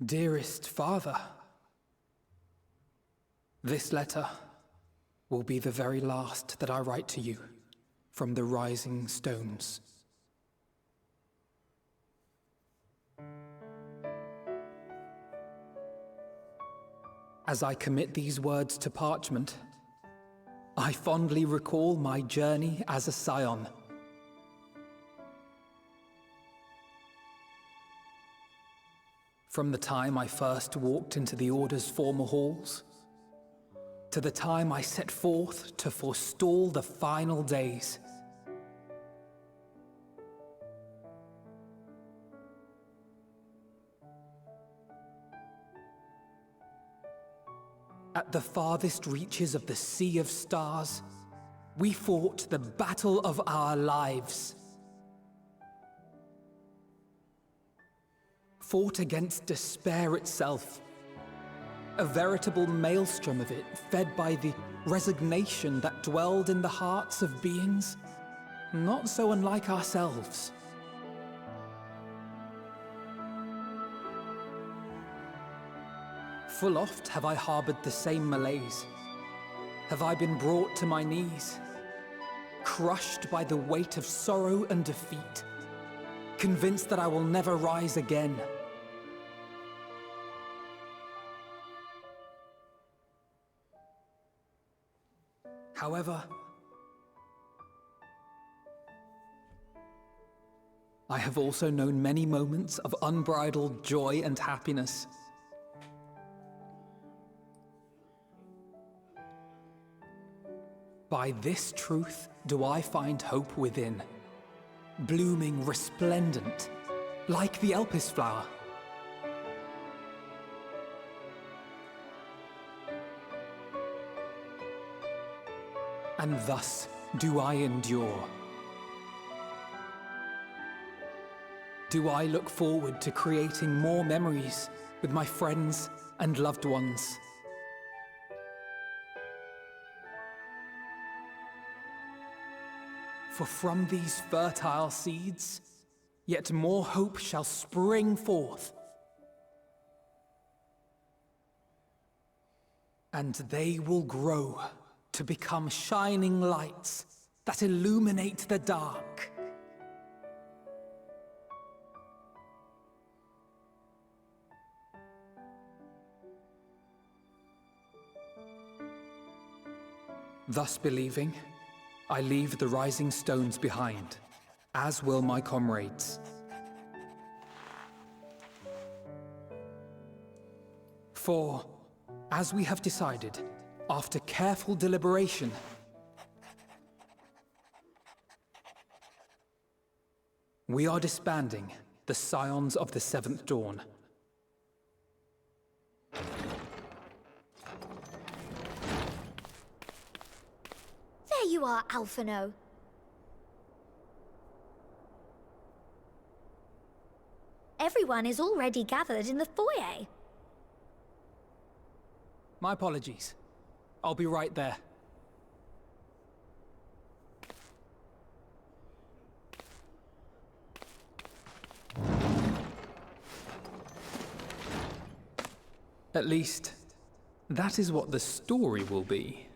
dearest father, this letter will be the very last that I write to you, from the rising stones. As I commit these words to parchment, I fondly recall my journey as a scion. From the time I first walked into the Order's former halls, to the time I set forth to forestall the final days. At the farthest reaches of the Sea of Stars, we fought the battle of our lives. Fought against despair itself, a veritable maelstrom of it fed by the resignation that dwelled in the hearts of beings not so unlike ourselves. Full oft have I harbored the same malaise. Have I been brought to my knees, crushed by the weight of sorrow and defeat, convinced that I will never rise again. However, I have also known many moments of unbridled joy and happiness. By this truth do I find hope within, blooming resplendent, like the Elpis flower. And thus do I endure. Do I look forward to creating more memories with my friends and loved ones. For from these fertile seeds, yet more hope shall spring forth. And they will grow to become shining lights that illuminate the dark. Thus believing, I leave the rising stones behind, as will my comrades. For, as we have decided, after careful deliberation, we are disbanding the Scions of the Seventh Dawn. There you are, Alphino. Everyone is already gathered in the foyer. My apologies. I'll be right there. At least, that is what the story will be.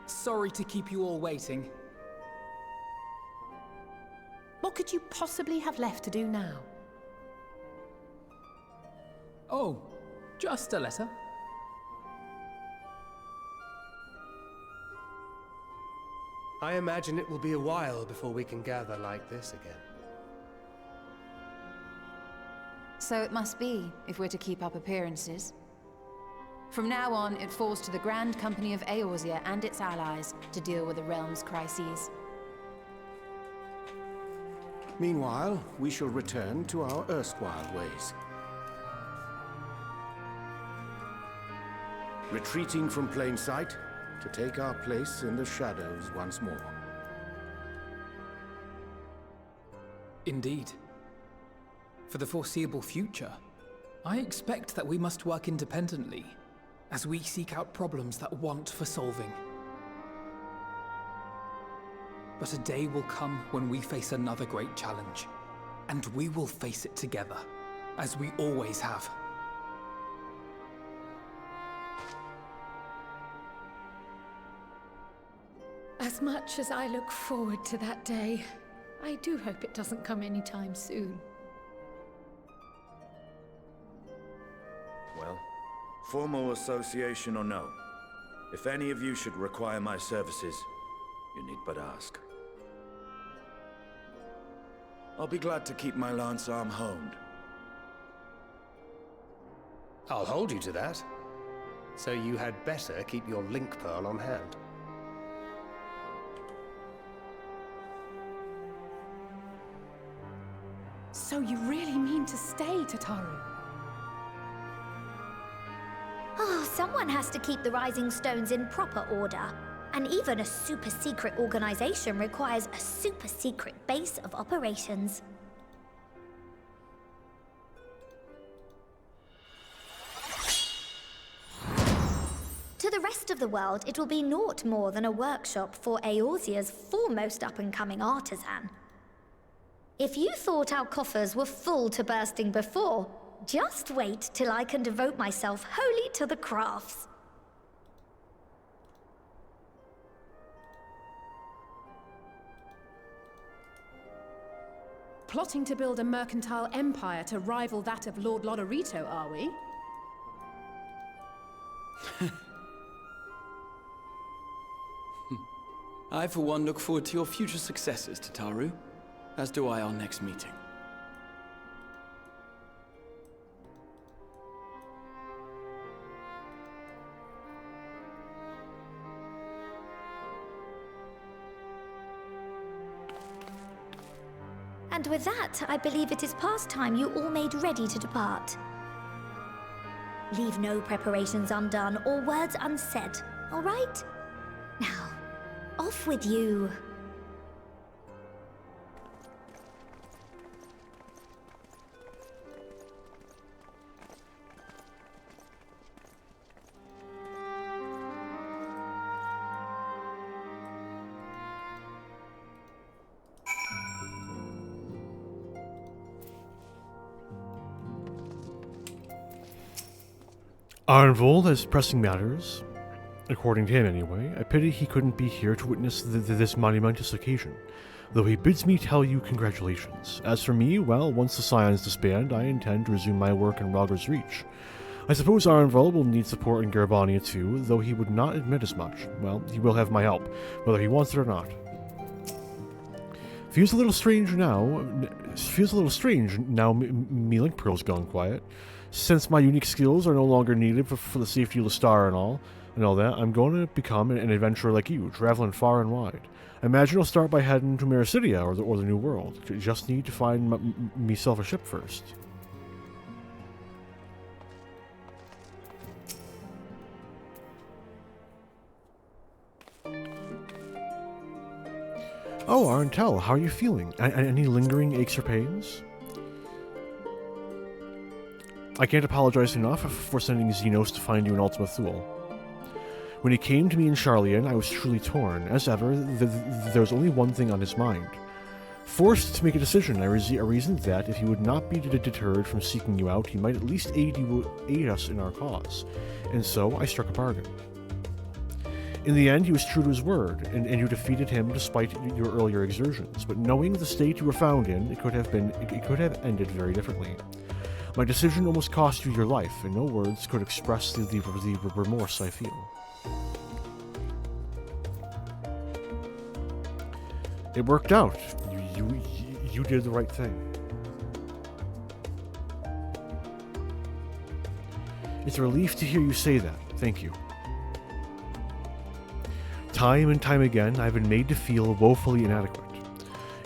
Sorry to keep you all waiting. What could you possibly have left to do now? Oh, just a letter. I imagine it will be a while before we can gather like this again. So it must be, if we're to keep up appearances. From now on, it falls to the Grand Company of Eorzea and its allies to deal with the realm's crises. Meanwhile, we shall return to our erstwhile ways. Retreating from plain sight to take our place in the shadows once more. Indeed. For the foreseeable future, I expect that we must work independently, as we seek out problems that want for solving. But a day will come when we face another great challenge, and we will face it together, as we always have. As much as I look forward to that day, I do hope it doesn't come anytime soon. Well, formal association or no, if any of you should require my services, you need but ask. I'll be glad to keep my lance arm honed. I'll hold you to that. So you had better keep your link pearl on hand. So you really mean to stay, Tataru? Oh, someone has to keep the Rising Stones in proper order. And even a super-secret organization requires a super-secret base of operations. To the rest of the world, it will be naught more than a workshop for Eorzea's foremost up-and-coming artisan. If you thought our coffers were full to bursting before, just wait till I can devote myself wholly to the crafts. Plotting to build a mercantile empire to rival that of Lord Lodorito, are we? I, for one, look forward to your future successes, Tataru. As do I our next meeting. And with that, I believe it is past time you all made ready to depart. Leave no preparations undone or words unsaid, all right? Now, off with you. Arnvold has pressing matters, according to him anyway. I pity he couldn't be here to witness this monumentous occasion, though he bids me tell you congratulations. As for me, well, once the Scions disband, I intend to resume my work in Rogger's Reach. I suppose Arnvold will need support in Garabania too, though he would not admit as much. Well, he will have my help, whether he wants it or not. Feels a little strange now me link pearl's gone quiet. Since my unique skills are no longer needed for the safety of the star and all that, I'm going to become an adventurer like you, traveling far and wide. I imagine I'll start by heading to Mericidia or the New World. Just need to find myself a ship first. Oh, Arntel, how are you feeling? Any lingering aches or pains? I can't apologize enough for sending Xenos to find you in Ultima Thule. When he came to me in Charlian, I was truly torn. As ever, there was only one thing on his mind. Forced to make a decision, I reasoned that if he would not be deterred from seeking you out, he might at least aid us in our cause. And so, I struck a bargain. In the end, he was true to his word, and you defeated him despite your earlier exertions. But knowing the state you were found in, it could have ended very differently. My decision almost cost you your life, and no words could express the remorse I feel. It worked out. You did the right thing. It's a relief to hear you say that. Thank you. Time and time again, I've been made to feel woefully inadequate.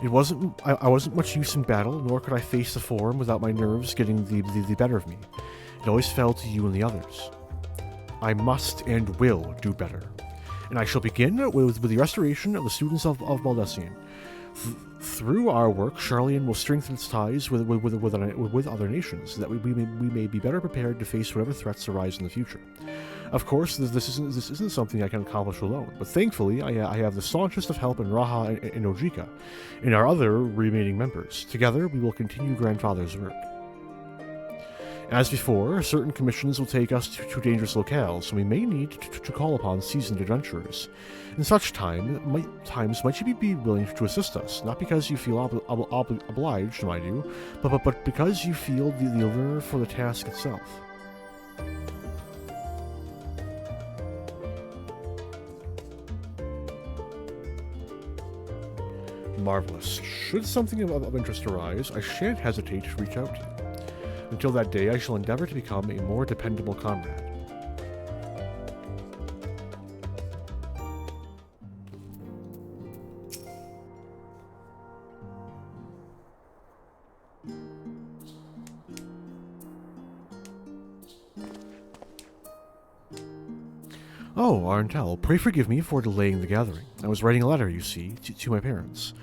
I wasn't much use in battle, nor could I face the Forum without my nerves getting the better of me. It always fell to you and the others. I must and will do better. And I shall begin with the restoration of the students of Baldesion. Through our work, Charlian will strengthen its ties with other nations, so that we may be better prepared to face whatever threats arise in the future. Of course, this isn't something I can accomplish alone, but thankfully I have the staunchest of help in Raha and Ojika, and our other remaining members. Together, we will continue Grandfather's work. As before, certain commissions will take us to dangerous locales, and we may need to call upon seasoned adventurers. In such times might you be willing to assist us, not because you feel obliged, mind you, but because you feel the allure for the task itself. Marvelous. Should something of interest arise, I shan't hesitate to reach out to you. Until that day, I shall endeavor to become a more dependable comrade. Oh, Arntel, pray forgive me for delaying the gathering. I was writing a letter, you see, to my parents.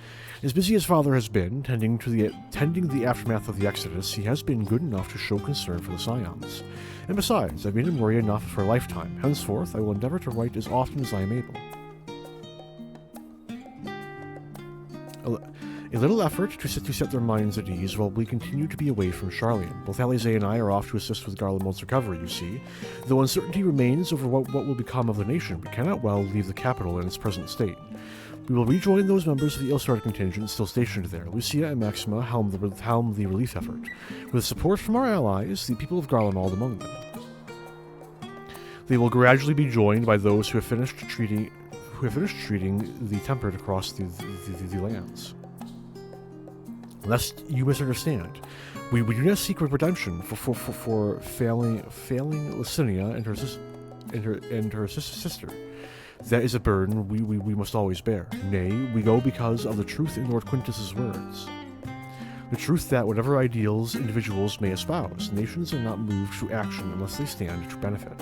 As busy as Father has been, tending the aftermath of the Exodus, he has been good enough to show concern for the Scions. And besides, I've made him worry enough for a lifetime. Henceforth, I will endeavor to write as often as I am able. A little effort to set their minds at ease while we continue to be away from Charlian. Both Alize and I are off to assist with Garlemald's recovery, you see. Though uncertainty remains over what will become of the nation, we cannot well leave the capital in its present state. We will rejoin those members of the ill-starred contingent still stationed there. Lucia and Maxima helm the relief effort, with support from our allies, the people of Garlemald among them. They will gradually be joined by those who have finished treating the tempered across the lands. Lest you misunderstand, we do not seek redemption for failing Licinia and her sister. That is a burden we must always bear. Nay, we go because of the truth in Lord Quintus's words. The truth that whatever ideals individuals may espouse, nations are not moved to action unless they stand to benefit.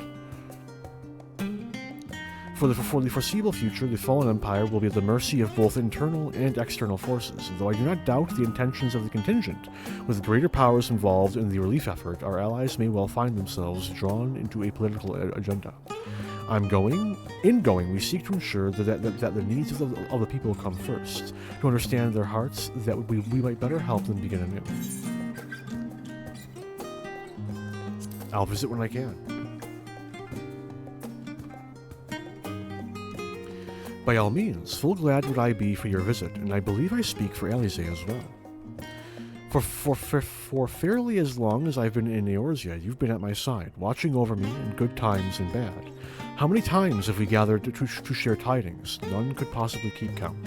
For the foreseeable future, the fallen empire will be at the mercy of both internal and external forces. Though I do not doubt the intentions of the contingent, with greater powers involved in the relief effort, our allies may well find themselves drawn into a political agenda. In going, we seek to ensure that the needs of the people come first, to understand their hearts, that we might better help them begin anew. I'll visit when I can. By all means, full glad would I be for your visit, and I believe I speak for Alize as well. For fairly as long as I've been in Eorzea, you've been at my side, watching over me in good times and bad. How many times have we gathered to share tidings? None could possibly keep count.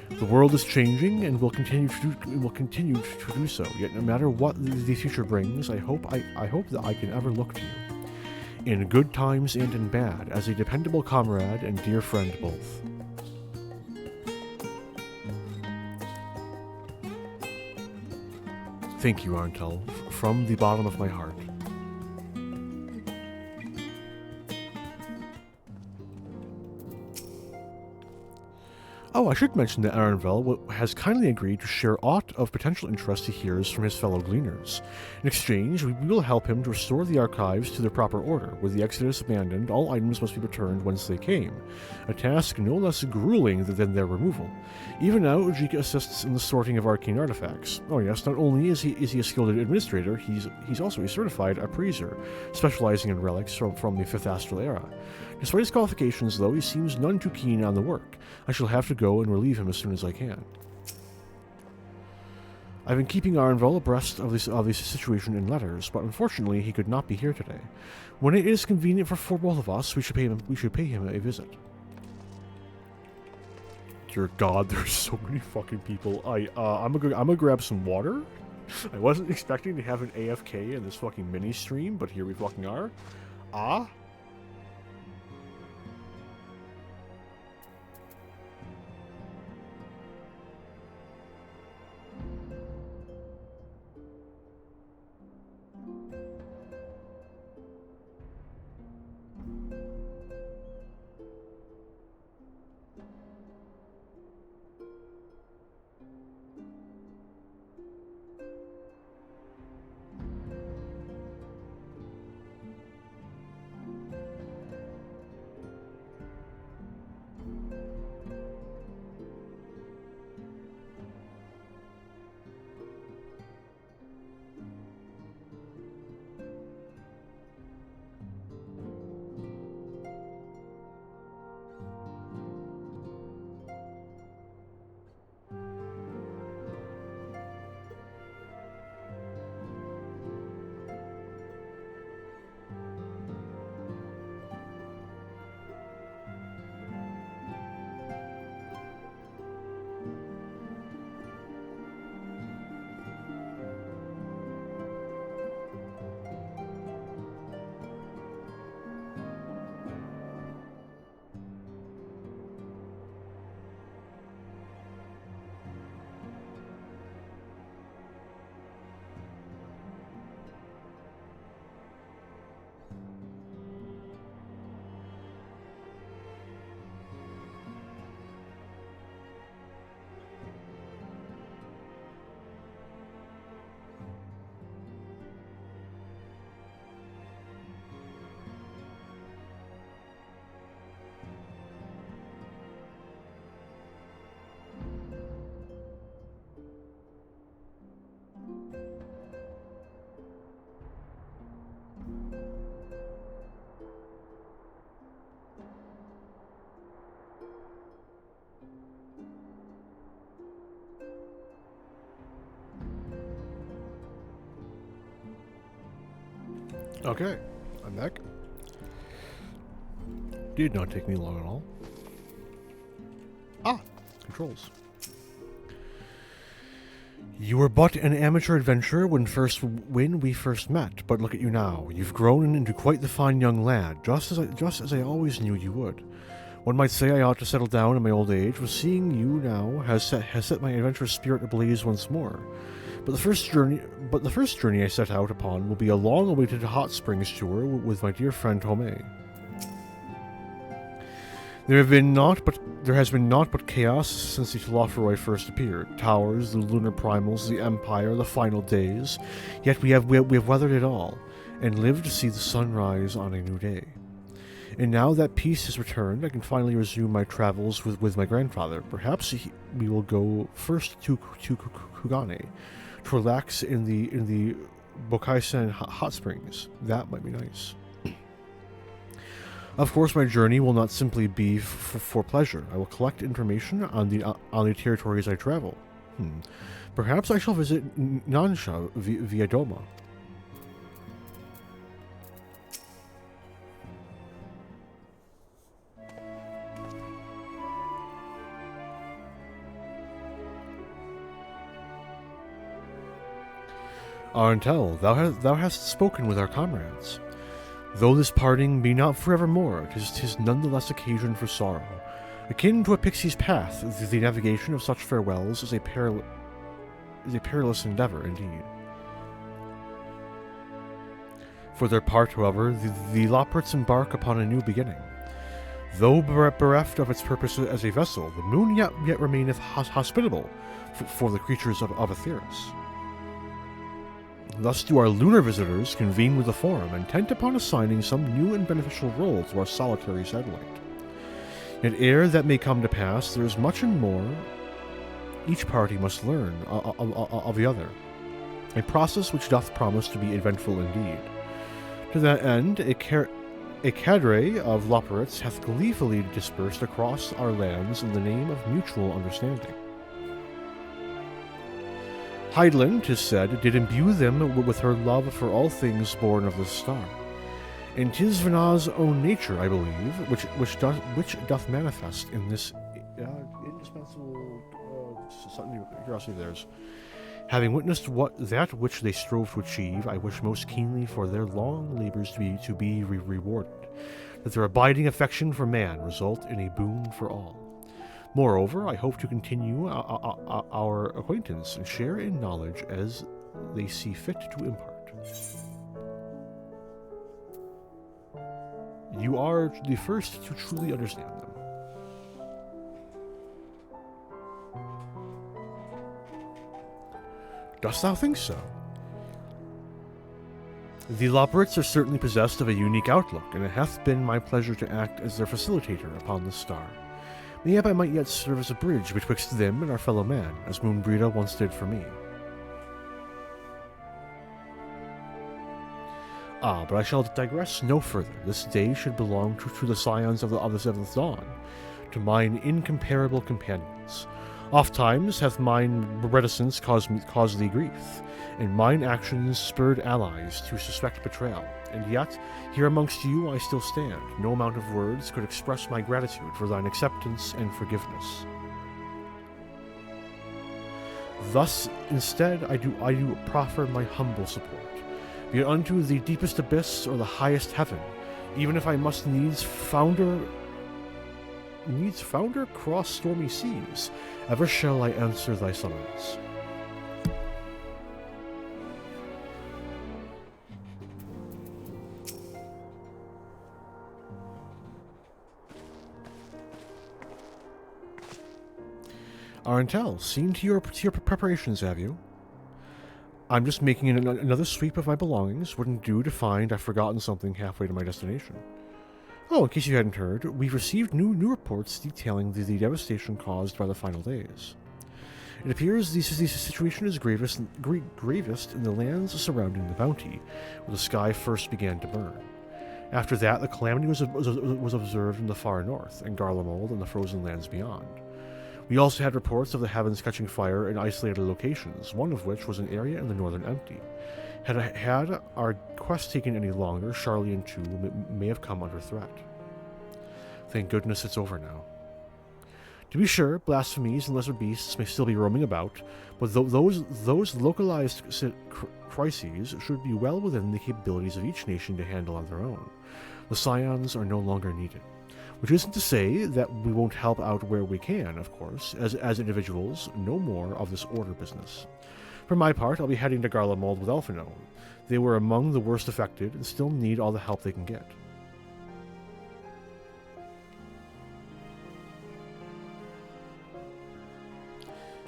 The world is changing, and will continue to do so. Yet, no matter what the future brings, I hope that I can ever look to you, in good times and in bad, as a dependable comrade and dear friend both. Thank you, Arntel, from the bottom of my heart. Oh, I should mention that Arenvel has kindly agreed to share aught of potential interest he hears from his fellow gleaners. In exchange, we will help him to restore the archives to their proper order. With the Exodus abandoned, all items must be returned whence they came, a task no less grueling than their removal. Even now, Ujika assists in the sorting of arcane artifacts. Oh yes, not only is he a skilled administrator, he's also a certified appraiser, specializing in relics from the 5th Astral Era. Despite his qualifications, though, he seems none too keen on the work. I shall have to go and relieve him as soon as I can. I've been keeping Arenvel abreast of this situation in letters, but unfortunately he could not be here today. When it is convenient for both of us, we should pay him a visit. Dear God, there's so many fucking people. I'm gonna grab some water. I wasn't expecting to have an AFK in this fucking mini stream, but here we fucking are. Okay, I'm back. Did not take me long at all. Ah, controls. You were but an amateur adventurer when we first met, but look at you now. You've grown into quite the fine young lad, just as I always knew you would. One might say I ought to settle down in my old age, but seeing you now has set my adventurous spirit ablaze once more. But the first journey I set out upon will be a long-awaited hot springs tour with my dear friend Tomei. There has been naught but chaos since the Telophoroi first appeared. Towers, the lunar primals, the Empire, the final days. Yet we have weathered it all, and lived to see the sunrise on a new day. And now that peace has returned, I can finally resume my travels with my grandfather. Perhaps we will go first to Kugane, to relax in the Bokaisen hot springs. That might be nice. Of course, my journey will not simply be for pleasure. I will collect information on the territories I travel. Perhaps I shall visit Nansha via Doma. Arentel, thou hast spoken with our comrades. Though this parting be not forevermore, 'tis nonetheless occasion for sorrow. Akin to a pixie's path, the navigation of such farewells is a perilous endeavor indeed. For their part, however, the Loporits embark upon a new beginning. Though bereft of its purpose as a vessel, the moon yet remaineth hospitable for the creatures of Aetheris. Thus do our lunar visitors convene with the Forum, intent upon assigning some new and beneficial role to our solitary satellite. Yet ere that may come to pass, there is much and more each party must learn of the other, a process which doth promise to be eventful indeed. To that end, a cadre of Loporits hath gleefully dispersed across our lands in the name of mutual understanding. Hydaelyn, 'tis said, did imbue them with her love for all things born of the star. And 'tis Vanna's own nature, I believe, which doth manifest in this indispensable curiosity of theirs. Having witnessed that which they strove to achieve, I wish most keenly for their long labors to be rewarded, that their abiding affection for man result in a boon for all. Moreover, I hope to continue our acquaintance and share in knowledge as they see fit to impart. You are the first to truly understand them. Dost thou think so? The Loporits are certainly possessed of a unique outlook, and it hath been my pleasure to act as their facilitator upon this star. Mayhap I might yet serve as a bridge betwixt them and our fellow man, as Moonbrita once did for me. But I shall digress no further. This day should belong to the scions of the seventh dawn, to mine incomparable companions. Ofttimes hath mine reticence caused thee grief, and mine actions spurred allies to suspect betrayal. And yet, here amongst you I still stand. No amount of words could express my gratitude for thine acceptance and forgiveness. Thus, instead, I do proffer my humble support, be it unto the deepest abyss or the highest heaven, even if I must needs founder cross stormy seas, ever shall I answer thy summons. Arentel, seen to your preparations, have you? I'm just making another sweep of my belongings. Wouldn't do to find I've forgotten something halfway to my destination. Oh, in case you hadn't heard, we've received new reports detailing the devastation caused by the final days. It appears the situation is gravest in the lands surrounding the Bounty, where the sky first began to burn. After that, the calamity was observed in the far north, and Garlemald and the frozen lands beyond. We also had reports of the heavens catching fire in isolated locations, one of which was an area in the northern Empty. Had our quest taken any longer, Charlie and Chu may have come under threat. Thank goodness it's over now. To be sure, blasphemies and lesser beasts may still be roaming about, but those localized crises should be well within the capabilities of each nation to handle on their own. The Scions are no longer needed. Which isn't to say that we won't help out where we can, of course. As individuals, no more of this order business. For my part, I'll be heading to Garlemald with Elfino. They were among the worst affected and still need all the help they can get.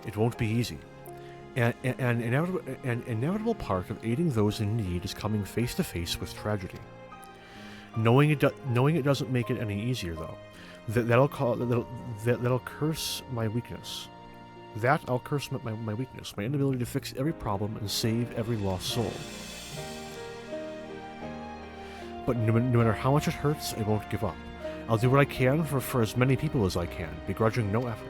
It won't be easy. An inevitable part of aiding those in need is coming face to face with tragedy. Knowing it doesn't make it any easier, though. That'll curse my weakness. I'll curse my weakness, my inability to fix every problem and save every lost soul. But no matter how much it hurts, I won't give up. I'll do what I can for as many people as I can, begrudging no effort.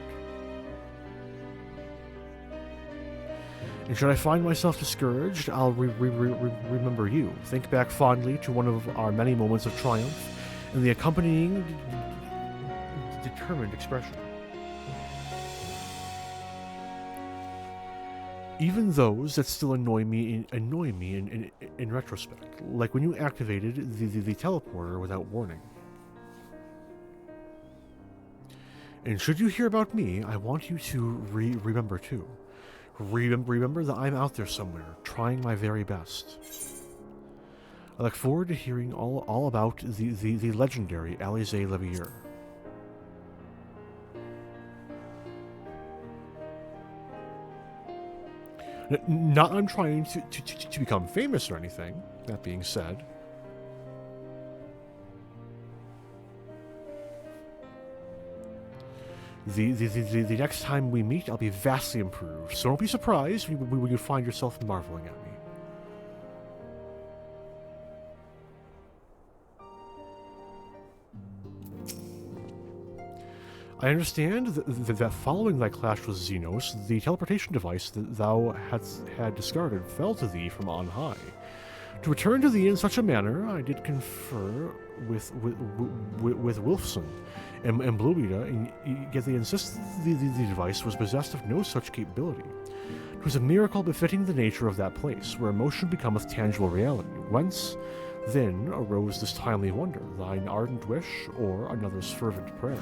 And should I find myself discouraged, I'll remember you. Think back fondly to one of our many moments of triumph and the accompanying determined expression. Even those that still annoy me in retrospect, like when you activated the teleporter without warning. And should you hear about me, I want you to remember too. Remember that I'm out there somewhere, trying my very best. I look forward to hearing all about the legendary Alize Levier. Not I'm trying to become famous or anything, that being said. The next time we meet, I'll be vastly improved, so don't be surprised when you find yourself marveling at me. I understand that following thy clash with Xenos, the teleportation device that thou had discarded fell to thee from on high. To return to thee in such a manner, I did confer with Wilfson and Bluebeata, and yet they insisted the device was possessed of no such capability. It was a miracle befitting the nature of that place, where emotion becometh tangible reality. Whence, then, arose this timely wonder, thine ardent wish, or another's fervent prayer?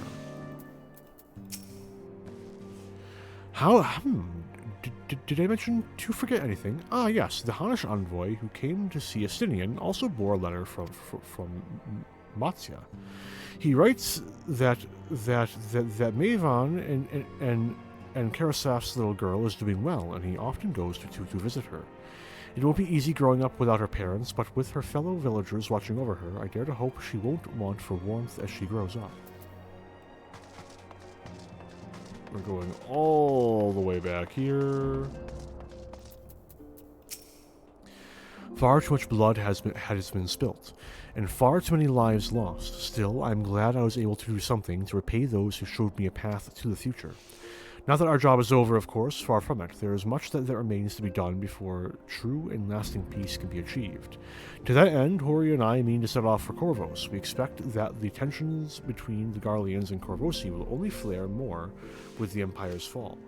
Did I mention to forget anything? Ah, yes, the Hanish envoy who came to see Astinian also bore a letter from Matsya. He writes that Mavan and Karasaf's little girl is doing well, and he often goes to visit her. It won't be easy growing up without her parents, but with her fellow villagers watching over her, I dare to hope she won't want for warmth as she grows up. We're going all the way back here. Far too much blood has been spilt, and far too many lives lost. Still, I'm glad I was able to do something to repay those who showed me a path to the future. Not that our job is over, of course, far from it. There is much that remains to be done before true and lasting peace can be achieved. To that end, Hori and I mean to set off for Corvos. We expect that the tensions between the Garleans and Corvosi will only flare more with the Empire's fall.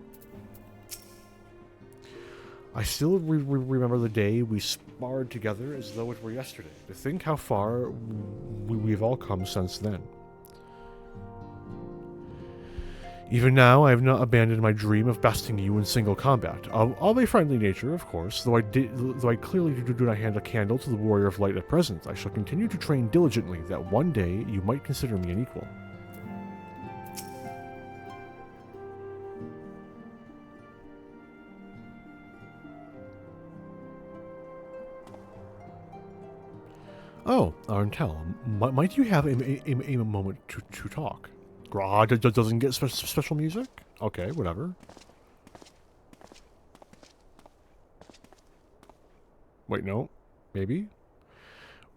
I still remember the day we sparred together as though it were yesterday. To think how far we've all come since then. Even now, I have not abandoned my dream of besting you in single combat. Of a friendly nature, of course, though I clearly do not hand a candle to the Warrior of Light at present. I shall continue to train diligently, that one day you might consider me an equal. Oh, Arntel, might you have a moment to talk? Grod doesn't get special music? Okay, whatever. Wait, no. Maybe?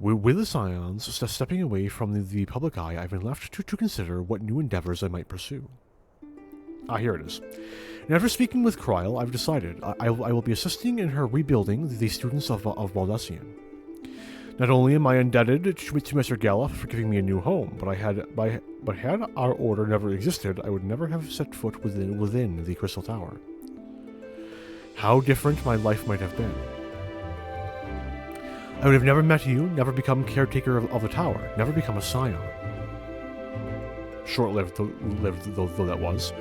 With the Scions stepping away from the public eye, I've been left to consider what new endeavors I might pursue. Ah, here it is. And after speaking with Kryl, I've decided I will be assisting in her rebuilding the students of Baldesion. Not only am I indebted to Mr. Gallup for giving me a new home, but had our order never existed, I would never have set foot within the Crystal Tower. How different my life might have been. I would have never met you, never become caretaker of the tower, never become a scion. Short-lived though that was,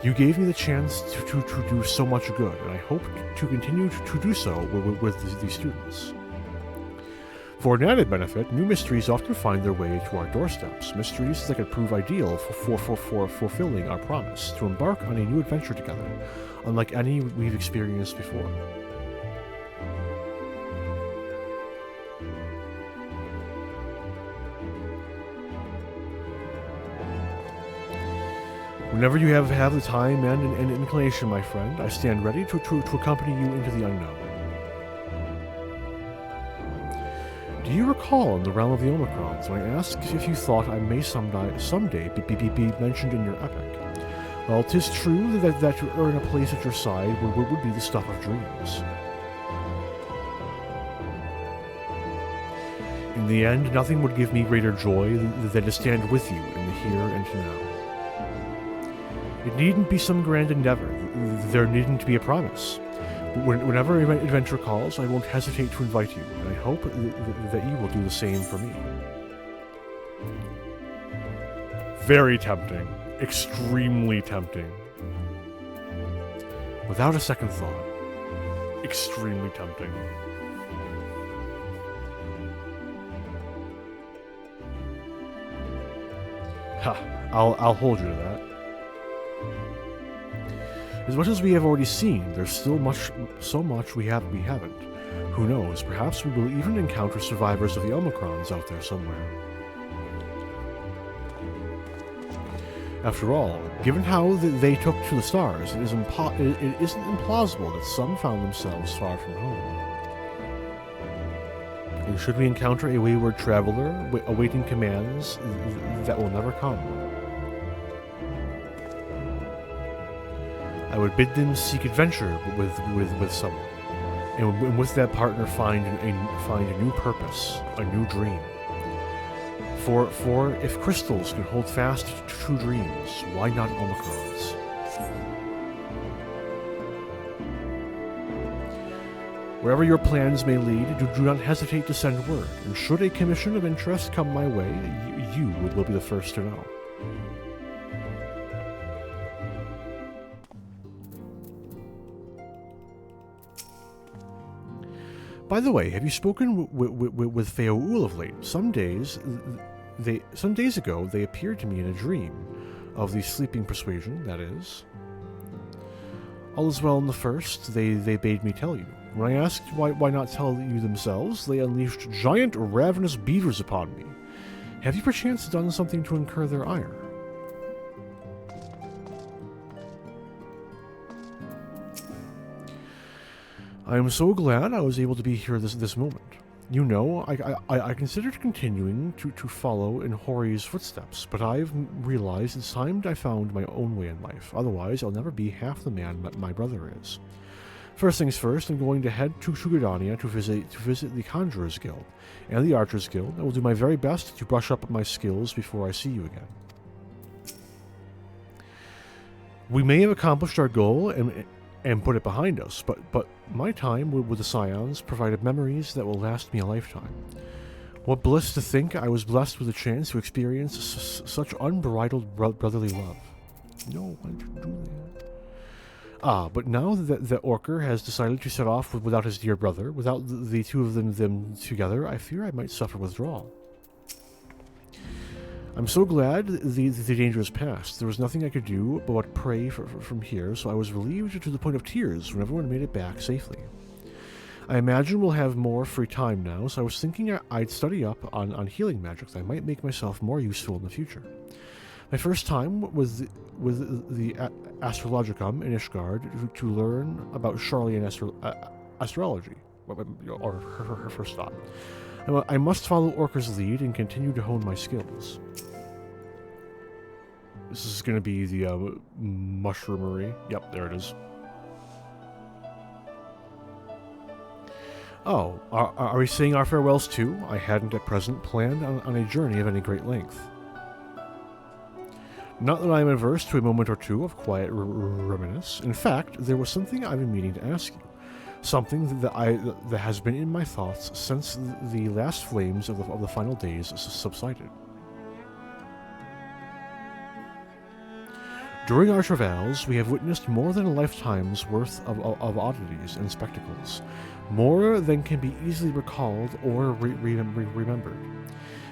you gave me the chance to do so much good, and I hope to continue to do so with these students. For an added benefit, new mysteries often find their way to our doorsteps, mysteries that could prove ideal for fulfilling our promise to embark on a new adventure together, unlike any we've experienced before. Whenever you have the time and inclination, my friend, I stand ready to accompany you into the unknown. Do you recall in the realm of the Omicrons when I asked if you thought I may someday be mentioned in your epic? Well, 'tis true that to earn a place at your side would be the stuff of dreams. In the end, nothing would give me greater joy than to stand with you in the here and now. It needn't be some grand endeavor. There needn't be a promise. Whenever an adventure calls, I won't hesitate to invite you, and I hope that you will do the same for me. Very tempting. Extremely tempting. Without a second thought. Extremely tempting. Ha! I'll hold you to that. As much as we have already seen, there's still so much we haven't. Who knows, perhaps we will even encounter survivors of the Omicrons out there somewhere. After all, given how they took to the stars, it isn't implausible that some found themselves far from home. And should we encounter a wayward traveler awaiting commands that will never come, I would bid them seek adventure with someone, and with that partner find a new purpose, a new dream. For if crystals can hold fast to true dreams, why not Omicrons? Wherever your plans may lead, do not hesitate to send word, and should a commission of interest come my way, you will be the first to know. By the way, have you spoken with Feoul of late? Some days ago, they appeared to me in a dream, of the sleeping persuasion, that is. All is well in the first, they bade me tell you. When I asked why not tell you themselves, they unleashed giant ravenous beavers upon me. Have you perchance done something to incur their ire? I am so glad I was able to be here this moment. You know, I considered continuing to follow in Hori's footsteps, but I've realized it's time I found my own way in life. Otherwise, I'll never be half the man my brother is. First things first, I'm going to head to Shugadania to visit the Conjurer's Guild and the Archer's Guild. I will do my very best to brush up my skills before I see you again. We may have accomplished our goal and put it behind us, but my time with the Scions provided memories that will last me a lifetime. What bliss to think I was blessed with a chance to experience such unbridled brotherly love. No, why did you do that? But now that Orker has decided to set off without his dear brother, without the two of them together, I fear I might suffer withdrawal. I'm so glad the danger is past. There was nothing I could do but pray from here, so I was relieved to the point of tears when everyone made it back safely. I imagine we'll have more free time now, so I was thinking I'd study up on healing magic that might make myself more useful in the future. My first time was with the Astrologicum in Ishgard to learn about Charlian astrology, or her first thought. I must follow Orker's lead and continue to hone my skills. This is going to be the mushroomery. Yep, there it is. Oh, are we saying our farewells too? I hadn't at present planned on a journey of any great length. Not that I am averse to a moment or two of quiet reminiscence. In fact, there was something I've been meaning to ask you. Something that has been in my thoughts since the last flames of the final days subsided. During our travails, we have witnessed more than a lifetime's worth of oddities and spectacles, more than can be easily recalled or remembered.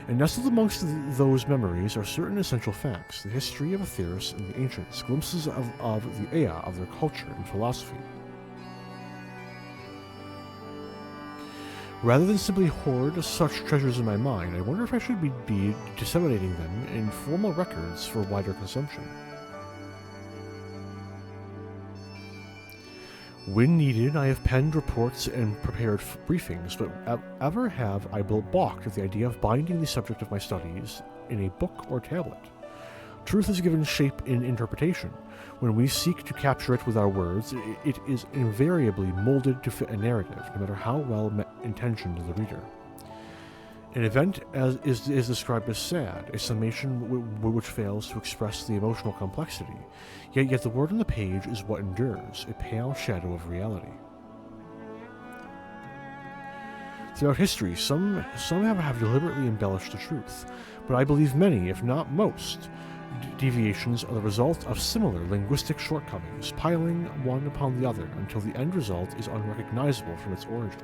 And nestled amongst those memories are certain essential facts, the history of Aetheris and the ancients, glimpses of the Ea, of their culture and philosophy. Rather than simply hoard such treasures in my mind, I wonder if I should be disseminating them in formal records for wider consumption. When needed, I have penned reports and prepared briefings, but ever have I balked at the idea of binding the subject of my studies in a book or tablet. Truth is given shape in interpretation. When we seek to capture it with our words, it is invariably molded to fit a narrative, no matter how well intentioned the reader. An event is described as sad, a summation which fails to express the emotional complexity, yet the word on the page is what endures, a pale shadow of reality. Throughout history, some have deliberately embellished the truth, but I believe many, if not most, deviations are the result of similar linguistic shortcomings, piling one upon the other until the end result is unrecognizable from its origin.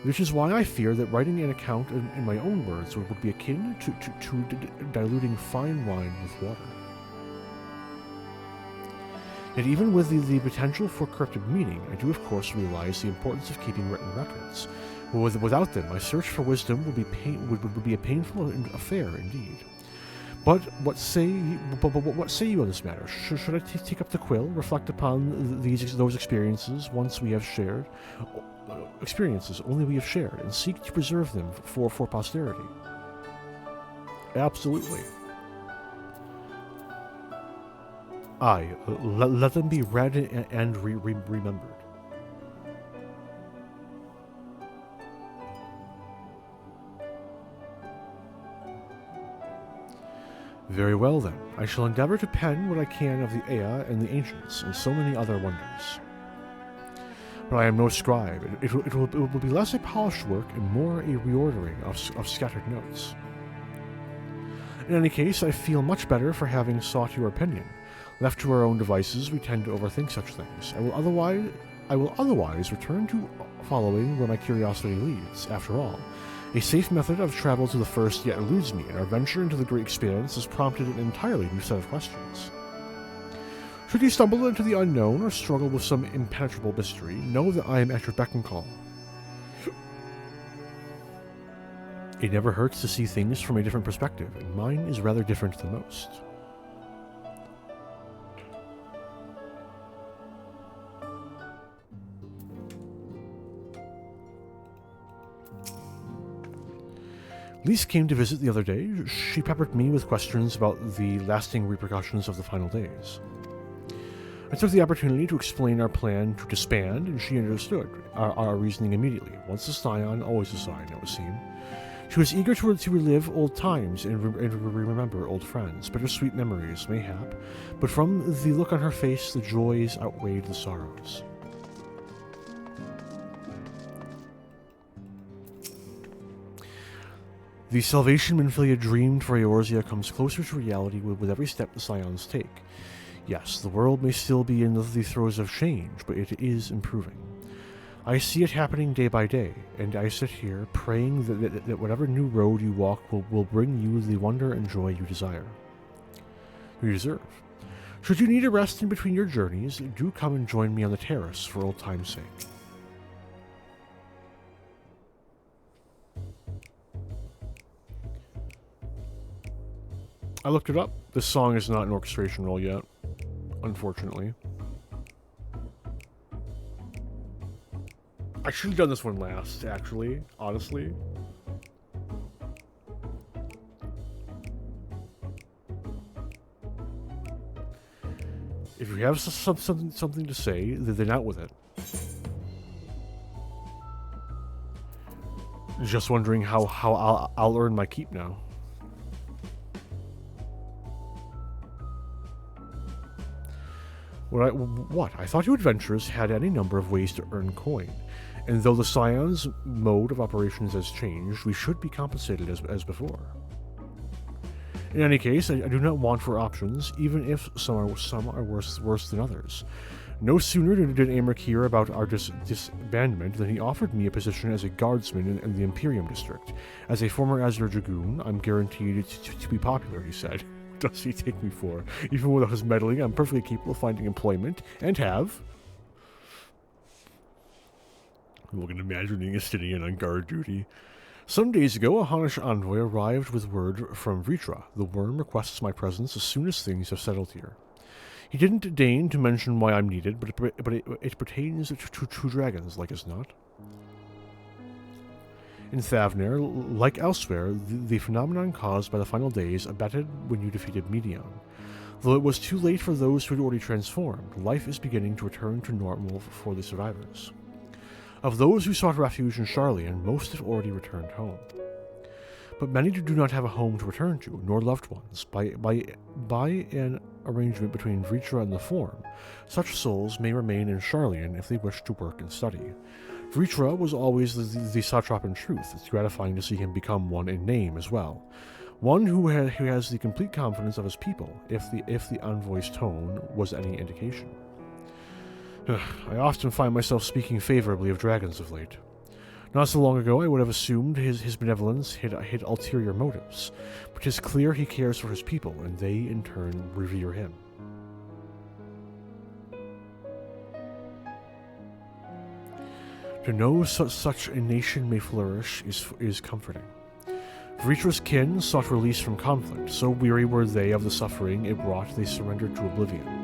Which is why I fear that writing an account in my own words would be akin to diluting fine wine with water. Yet even with the potential for corrupted meaning, I do of course realize the importance of keeping written records. Without them, my search for wisdom would be a painful affair indeed. But what say you on this matter? Should I take up the quill, reflect upon those experiences once we have shared, only we have shared, and seek to preserve them for posterity? Absolutely. Aye, let them be read and remembered. Very well then, I shall endeavor to pen what I can of the Ea and the ancients, and so many other wonders. But I am no scribe. It will be less a polished work and more a reordering of scattered notes. In any case, I feel much better for having sought your opinion. Left to our own devices, we tend to overthink such things. I will otherwise return to following where my curiosity leads. After all, a safe method of travel to the first yet eludes me, and our venture into the great expanse has prompted an entirely new set of questions. Should you stumble into the unknown or struggle with some impenetrable mystery, know that I am at your beck and call. It never hurts to see things from a different perspective, and mine is rather different than most. Lise came to visit the other day. She peppered me with questions about the lasting repercussions of the final days. I took the opportunity to explain our plan to disband, and she understood our reasoning immediately. Once a scion, always a scion, it would seem. She was eager to relive old times and remember old friends, bittersweet memories, mayhap, but from the look on her face, the joys outweighed the sorrows. The salvation Minfilia dreamed for Eorzea comes closer to reality with every step the Scions take. Yes, the world may still be in the throes of change, but it is improving. I see it happening day by day, and I sit here praying that whatever new road you walk will bring you the wonder and joy you desire. You deserve. Should you need a rest in between your journeys, do come and join me on the terrace for old time's sake. I looked it up. This song is not an orchestration roll yet, unfortunately. I should have done this one last, actually, honestly. If you have something to say, then out with it. Just wondering how I'll earn my keep now. What? I thought you adventurers had any number of ways to earn coin, and though the Scion's mode of operations has changed, we should be compensated as before. In any case, I do not want for options, even if some are worse than others. No sooner did Amric hear about our disbandment than he offered me a position as a guardsman in the Imperium district. As a former Azure Dragoon, I'm guaranteed to be popular, he said. What does he take me for? Even without his meddling, I'm perfectly capable of finding employment, and have. Look at imagining is sitting in on guard duty. Some days ago, a Honish envoy arrived with word from Vritra. The worm requests my presence as soon as things have settled here. He didn't deign to mention why I'm needed, but it pertains to true dragons, like as not. In Thavner, like elsewhere, the phenomenon caused by the final days abated when you defeated Medion. Though it was too late for those who had already transformed, life is beginning to return to normal for the survivors. Of those who sought refuge in Sharlayan, most have already returned home. But many do not have a home to return to, nor loved ones. By an arrangement between Vritra and the Form, such souls may remain in Sharlayan if they wish to work and study. Vritra was always the satrap in truth. It's gratifying to see him become one in name as well. One who has the complete confidence of his people, if the envoy's tone was any indication. I often find myself speaking favorably of dragons of late. Not so long ago, I would have assumed his benevolence hid ulterior motives, but 'tis clear he cares for his people, and they, in turn, revere him. To know such a nation may flourish is comforting. Vritra's kin sought release from conflict. So weary were they of the suffering it brought, they surrendered to oblivion.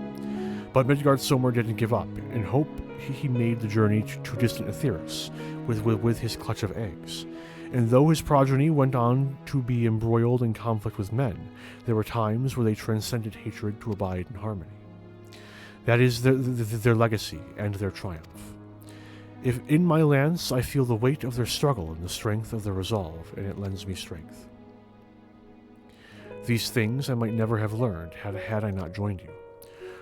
But Midgard Somer didn't give up. In hope, he made the journey to distant Aetheris with his clutch of eggs. And though his progeny went on to be embroiled in conflict with men, there were times where they transcended hatred to abide in harmony. That is their legacy and their triumph. If in my lance I feel the weight of their struggle and the strength of their resolve, and it lends me strength. These things I might never have learned had I not joined you.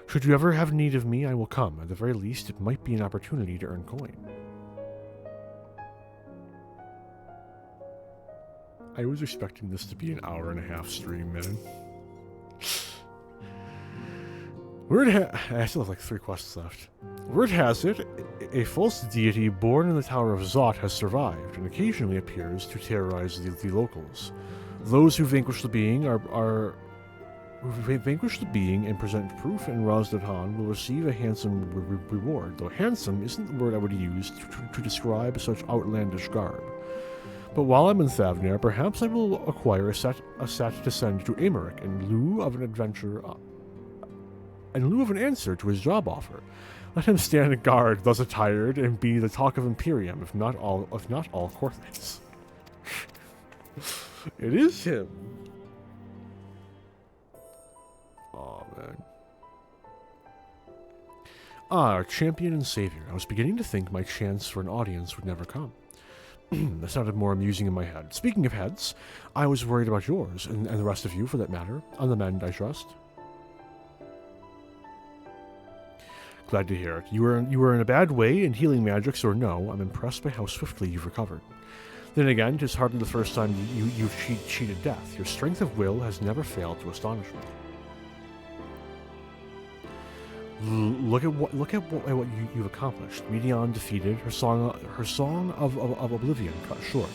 Should you ever have need of me, I will come. At the very least, it might be an opportunity to earn coin. I was expecting this to be an hour-and-a-half stream, man. I still have like 3 quests left. Word has it, a false deity born in the Tower of Zot has survived, and occasionally appears to terrorize the locals. Those who vanquish the being and present proof in Razdavhan will receive a handsome reward, though handsome isn't the word I would use to describe such outlandish garb. But while I'm in Thavner, perhaps I will acquire a set to send to Amaric in lieu of an answer to his job offer. Let him stand guard, thus attired, and be the talk of Imperium, if not all Courtlands. It is him. Oh man. Our champion and savior. I was beginning to think my chance for an audience would never come. That sounded more amusing in my head. Speaking of heads, I was worried about yours, and the rest of you, for that matter. On the mend, I trust. Glad to hear it. You were in a bad way, in healing magics or no, I'm impressed by how swiftly you've recovered. Then again, 'tis hardly the first time you've cheated death. Your strength of will has never failed to astonish me. Look at what you've accomplished. Medion defeated, her song of oblivion cut short.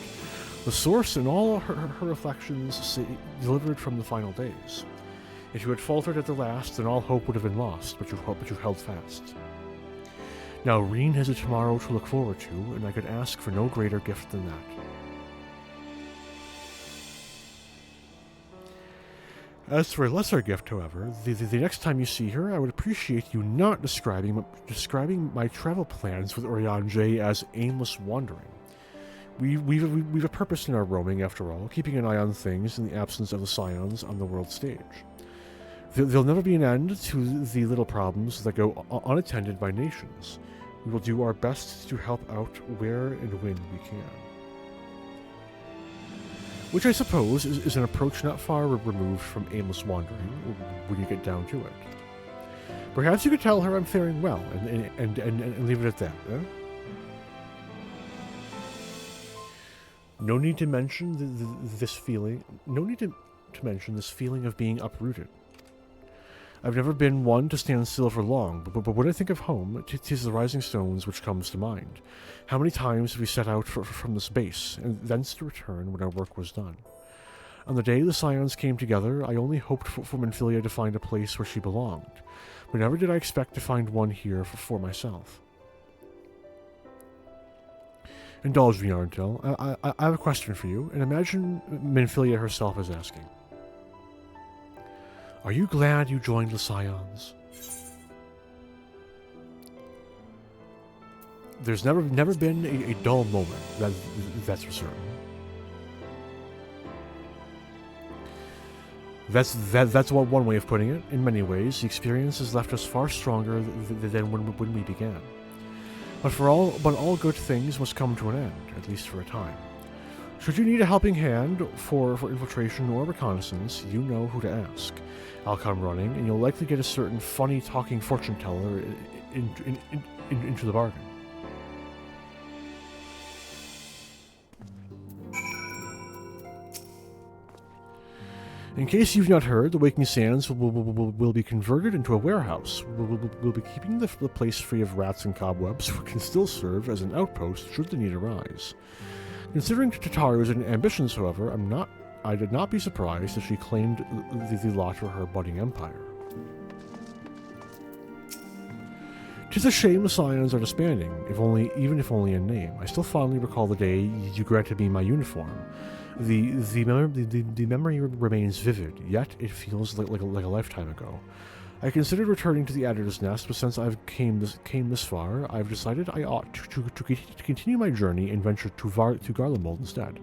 The source and all her reflections delivered from the final days. If you had faltered at the last, then all hope would have been lost, but you held fast. Now Reen has a tomorrow to look forward to, and I could ask for no greater gift than that. As for a lesser gift, however, the next time you see her, I would appreciate you not describing my travel plans with Orianjay as aimless wandering. We've a purpose in our roaming, after all, keeping an eye on things in the absence of the Scions on the world stage. There'll never be an end to the little problems that go unattended by nations. We will do our best to help out where and when we can. Which I suppose is an approach not far removed from aimless wandering when you get down to it. Perhaps you could tell her I'm faring well and leave it at that, eh? No need to mention this feeling. No need to mention this feeling of being uprooted. I've never been one to stand still for long, but when I think of home, 'tis the rising stones which comes to mind. How many times have we set out from this base, and thence to return when our work was done? On the day the Scions came together, I only hoped for Minfilia to find a place where she belonged, but never did I expect to find one here for myself. Indulge me, Arndel. I have a question for you, and imagine Minfilia herself is asking. Are you glad you joined the Scions? There's never been a dull moment, that's for certain. That's one way of putting it. In many ways, the experience has left us far stronger than when we began. But all good things must come to an end, at least for a time. Should you need a helping hand for infiltration or reconnaissance, you know who to ask. I'll come running, and you'll likely get a certain funny talking fortune teller into the bargain. In case you've not heard, the Waking Sands will be converted into a warehouse. We'll be keeping the place free of rats and cobwebs, but can still serve as an outpost should the need arise. Considering Tataru's ambitions, however, I'd not be surprised if she claimed the lot for her budding empire. 'Tis a shame the Scions are disbanding, even if only in name. I still fondly recall the day you granted me my uniform. The memory remains vivid, yet it feels like a lifetime ago. I considered returning to the Editor's Nest, but since I've came this far, I've decided I ought to continue my journey and venture to Garlemald instead.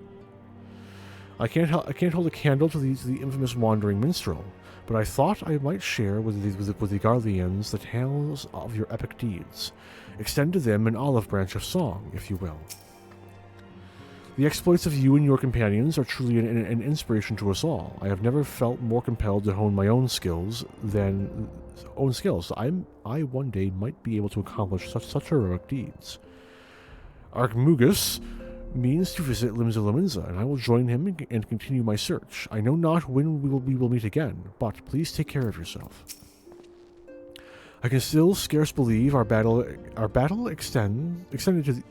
I can't hold a candle to the infamous wandering minstrel, but I thought I might share with the Garleans the tales of your epic deeds. Extend to them an olive branch of song, if you will. The exploits of you and your companions are truly an inspiration to us all. I have never felt more compelled to hone my own skills. I one day might be able to accomplish such heroic deeds. Archmugus means to visit Limsa Lominsa, and I will join him and continue my search. I know not when we will meet again, but please take care of yourself. I can still scarce believe our battle extended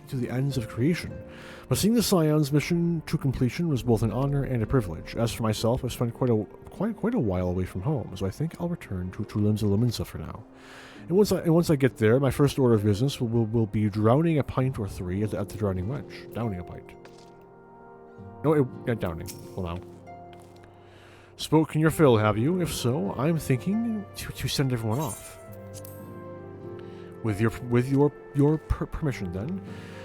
to the ends of creation, but seeing the Scion's mission to completion was both an honor and a privilege. As for myself, I've spent quite a while away from home, so I think I'll return to Limsa Lominsa for now. And once I get there, my first order of business will be drowning a pint or three at the Drowning Wench. Downing a pint. No, downing. Well, now. Spoken your fill, have you? If so, I'm thinking to send everyone off. With your permission, then.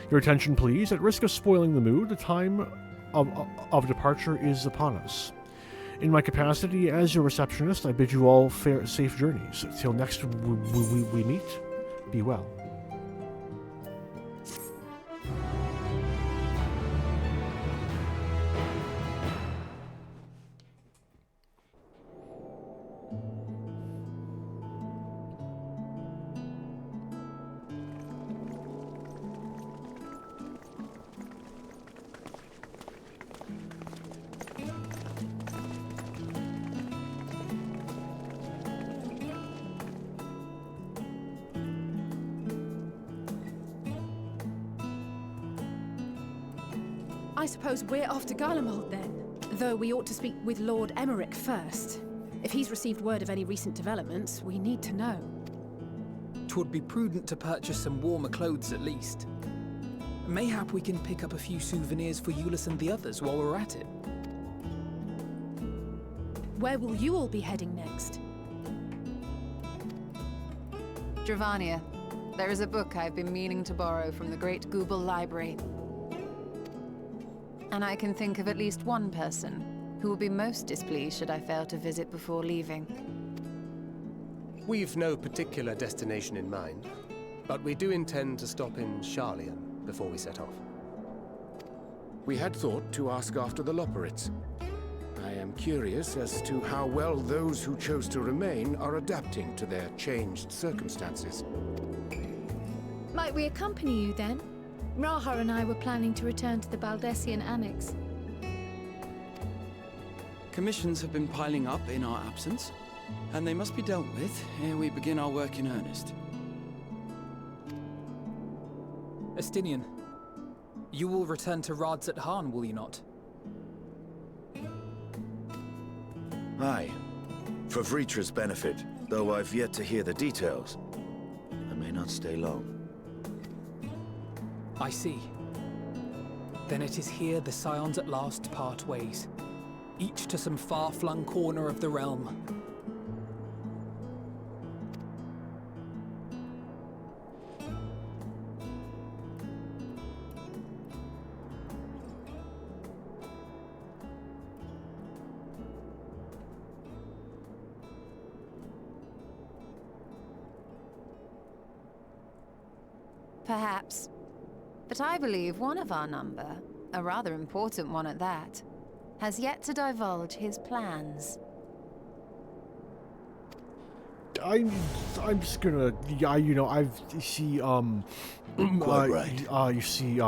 Your attention, please. At risk of spoiling the mood, the time of departure is upon us. In my capacity as your receptionist, I bid you all safe journeys. Till next we meet, be well. I suppose we're off to Garlemald then. Though we ought to speak with Lord Emmerich first. If he's received word of any recent developments, we need to know. 'Twould be prudent to purchase some warmer clothes at least. Mayhap we can pick up a few souvenirs for Euless and the others while we're at it. Where will you all be heading next? Dravania, there is a book I've been meaning to borrow from the Great Google Library. And I can think of at least one person who will be most displeased should I fail to visit before leaving. We've no particular destination in mind, but we do intend to stop in Sharlayan before we set off. We had thought to ask after the Loporrits. I am curious as to how well those who chose to remain are adapting to their changed circumstances. Might we accompany you then? Raha and I were planning to return to the Baldessian Annex. Commissions have been piling up in our absence, and they must be dealt with ere we begin our work in earnest. Estinian, you will return to Radzat Han, will you not? Aye. For Vritra's benefit, though I've yet to hear the details. I may not stay long. I see. Then it is here the Scions at last part ways, each to some far-flung corner of the realm. Perhaps. But I believe one of our number, a rather important one at that, has yet to divulge his plans. I'm just gonna, yeah, you know, you see, right. you see,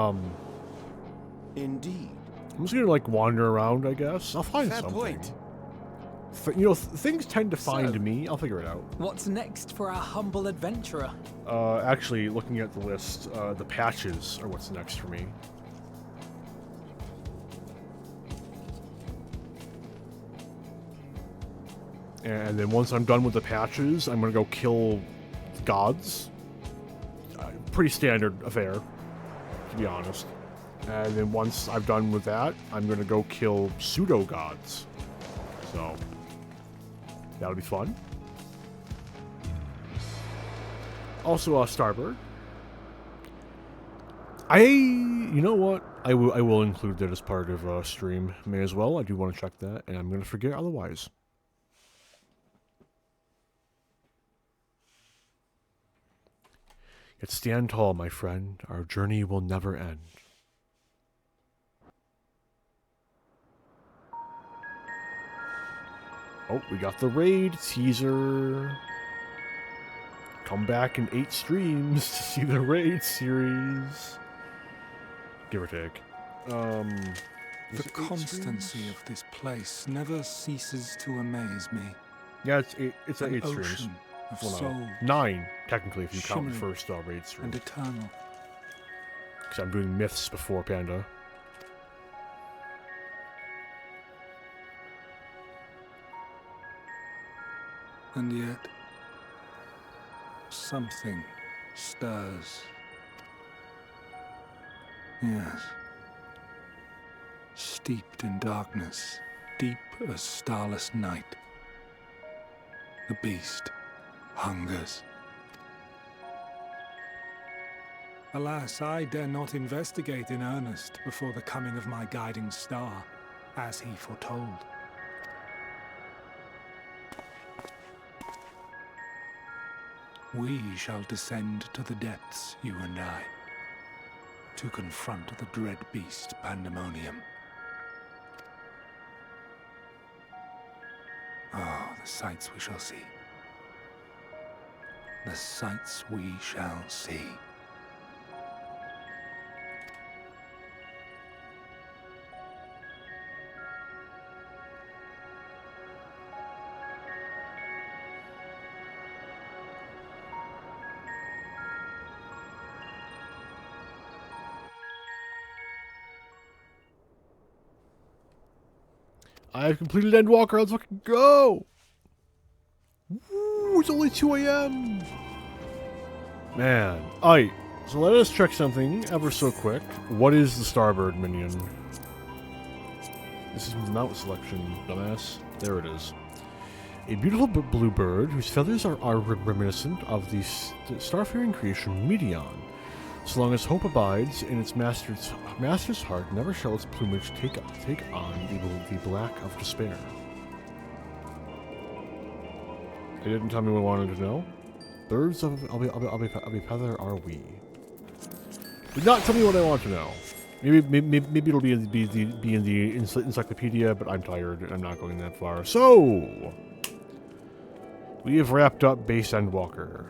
Indeed. I'm just gonna, like, wander around, I guess. I'll find Fair something. point. You know, things tend to find me. I'll figure it out. What's next for our humble adventurer? Actually, looking at the list, the patches are what's next for me. And then once I'm done with the patches, I'm gonna go kill gods. Pretty standard affair, to be honest. And then once I'm done with that, I'm gonna go kill pseudo-gods. So, that'll be fun. Also, Starbird. You know what? I will include that as part of stream. May as well. I do want to check that, and I'm gonna forget otherwise. Yet stand tall, my friend. Our journey will never end. Oh, we got the raid teaser. Come back in 8 streams to see the raid series. Give or take. The constancy of this place never ceases to amaze me. Yeah, it's An 8 streams. ocean of Well, no, souls, 9, technically, if you count the shimmering first raid stream. and eternal. Because I'm doing myths before Panda. And yet, something stirs. Yes. Steeped in darkness, deep as starless night, the beast hungers. Alas, I dare not investigate in earnest before the coming of my guiding star, as he foretold. We shall descend to the depths, you and I, to confront the dread beast Pandemonium. Oh, the sights we shall see. The sights we shall see. I have completed Endwalker. Let's fucking go! Woo, it's only 2 a.m. Man. Alright, so let us check something ever so quick. What is the Starbird minion? This is mount selection, dumbass. There it is. A beautiful blue bird whose feathers are reminiscent of the starfaring creation Medion. So long as hope abides in its master's heart, never shall its plumage take on the black of despair. It didn't tell me what I wanted to know. Birds of I'll be feather are we. Did not tell me what I want to know. Maybe it'll be in the encyclopedia, but I'm tired and I'm not going that far. So we have wrapped up base Endwalker.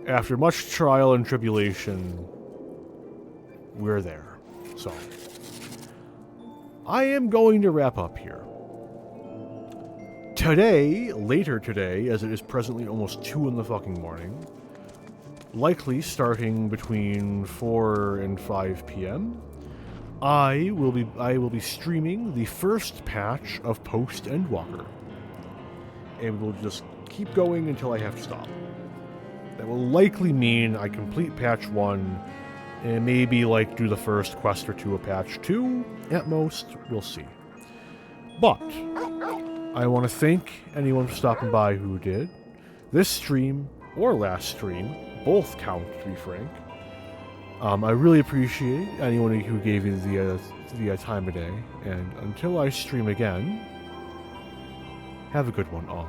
After much trial and tribulation, we're there. So I am going to wrap up here. Today, later today, as it is presently almost 2 in the fucking morning, likely starting between 4 and 5 p.m., I will be streaming the first patch of Post Endwalker. And we'll just keep going until I have to stop. That will likely mean I complete patch 1 and maybe like do the first quest or 2 of patch 2 at most. We'll see. But I want to thank anyone for stopping by who did. This stream or last stream both count, to be frank. I really appreciate anyone who gave me the time of day. And until I stream again, have a good one all.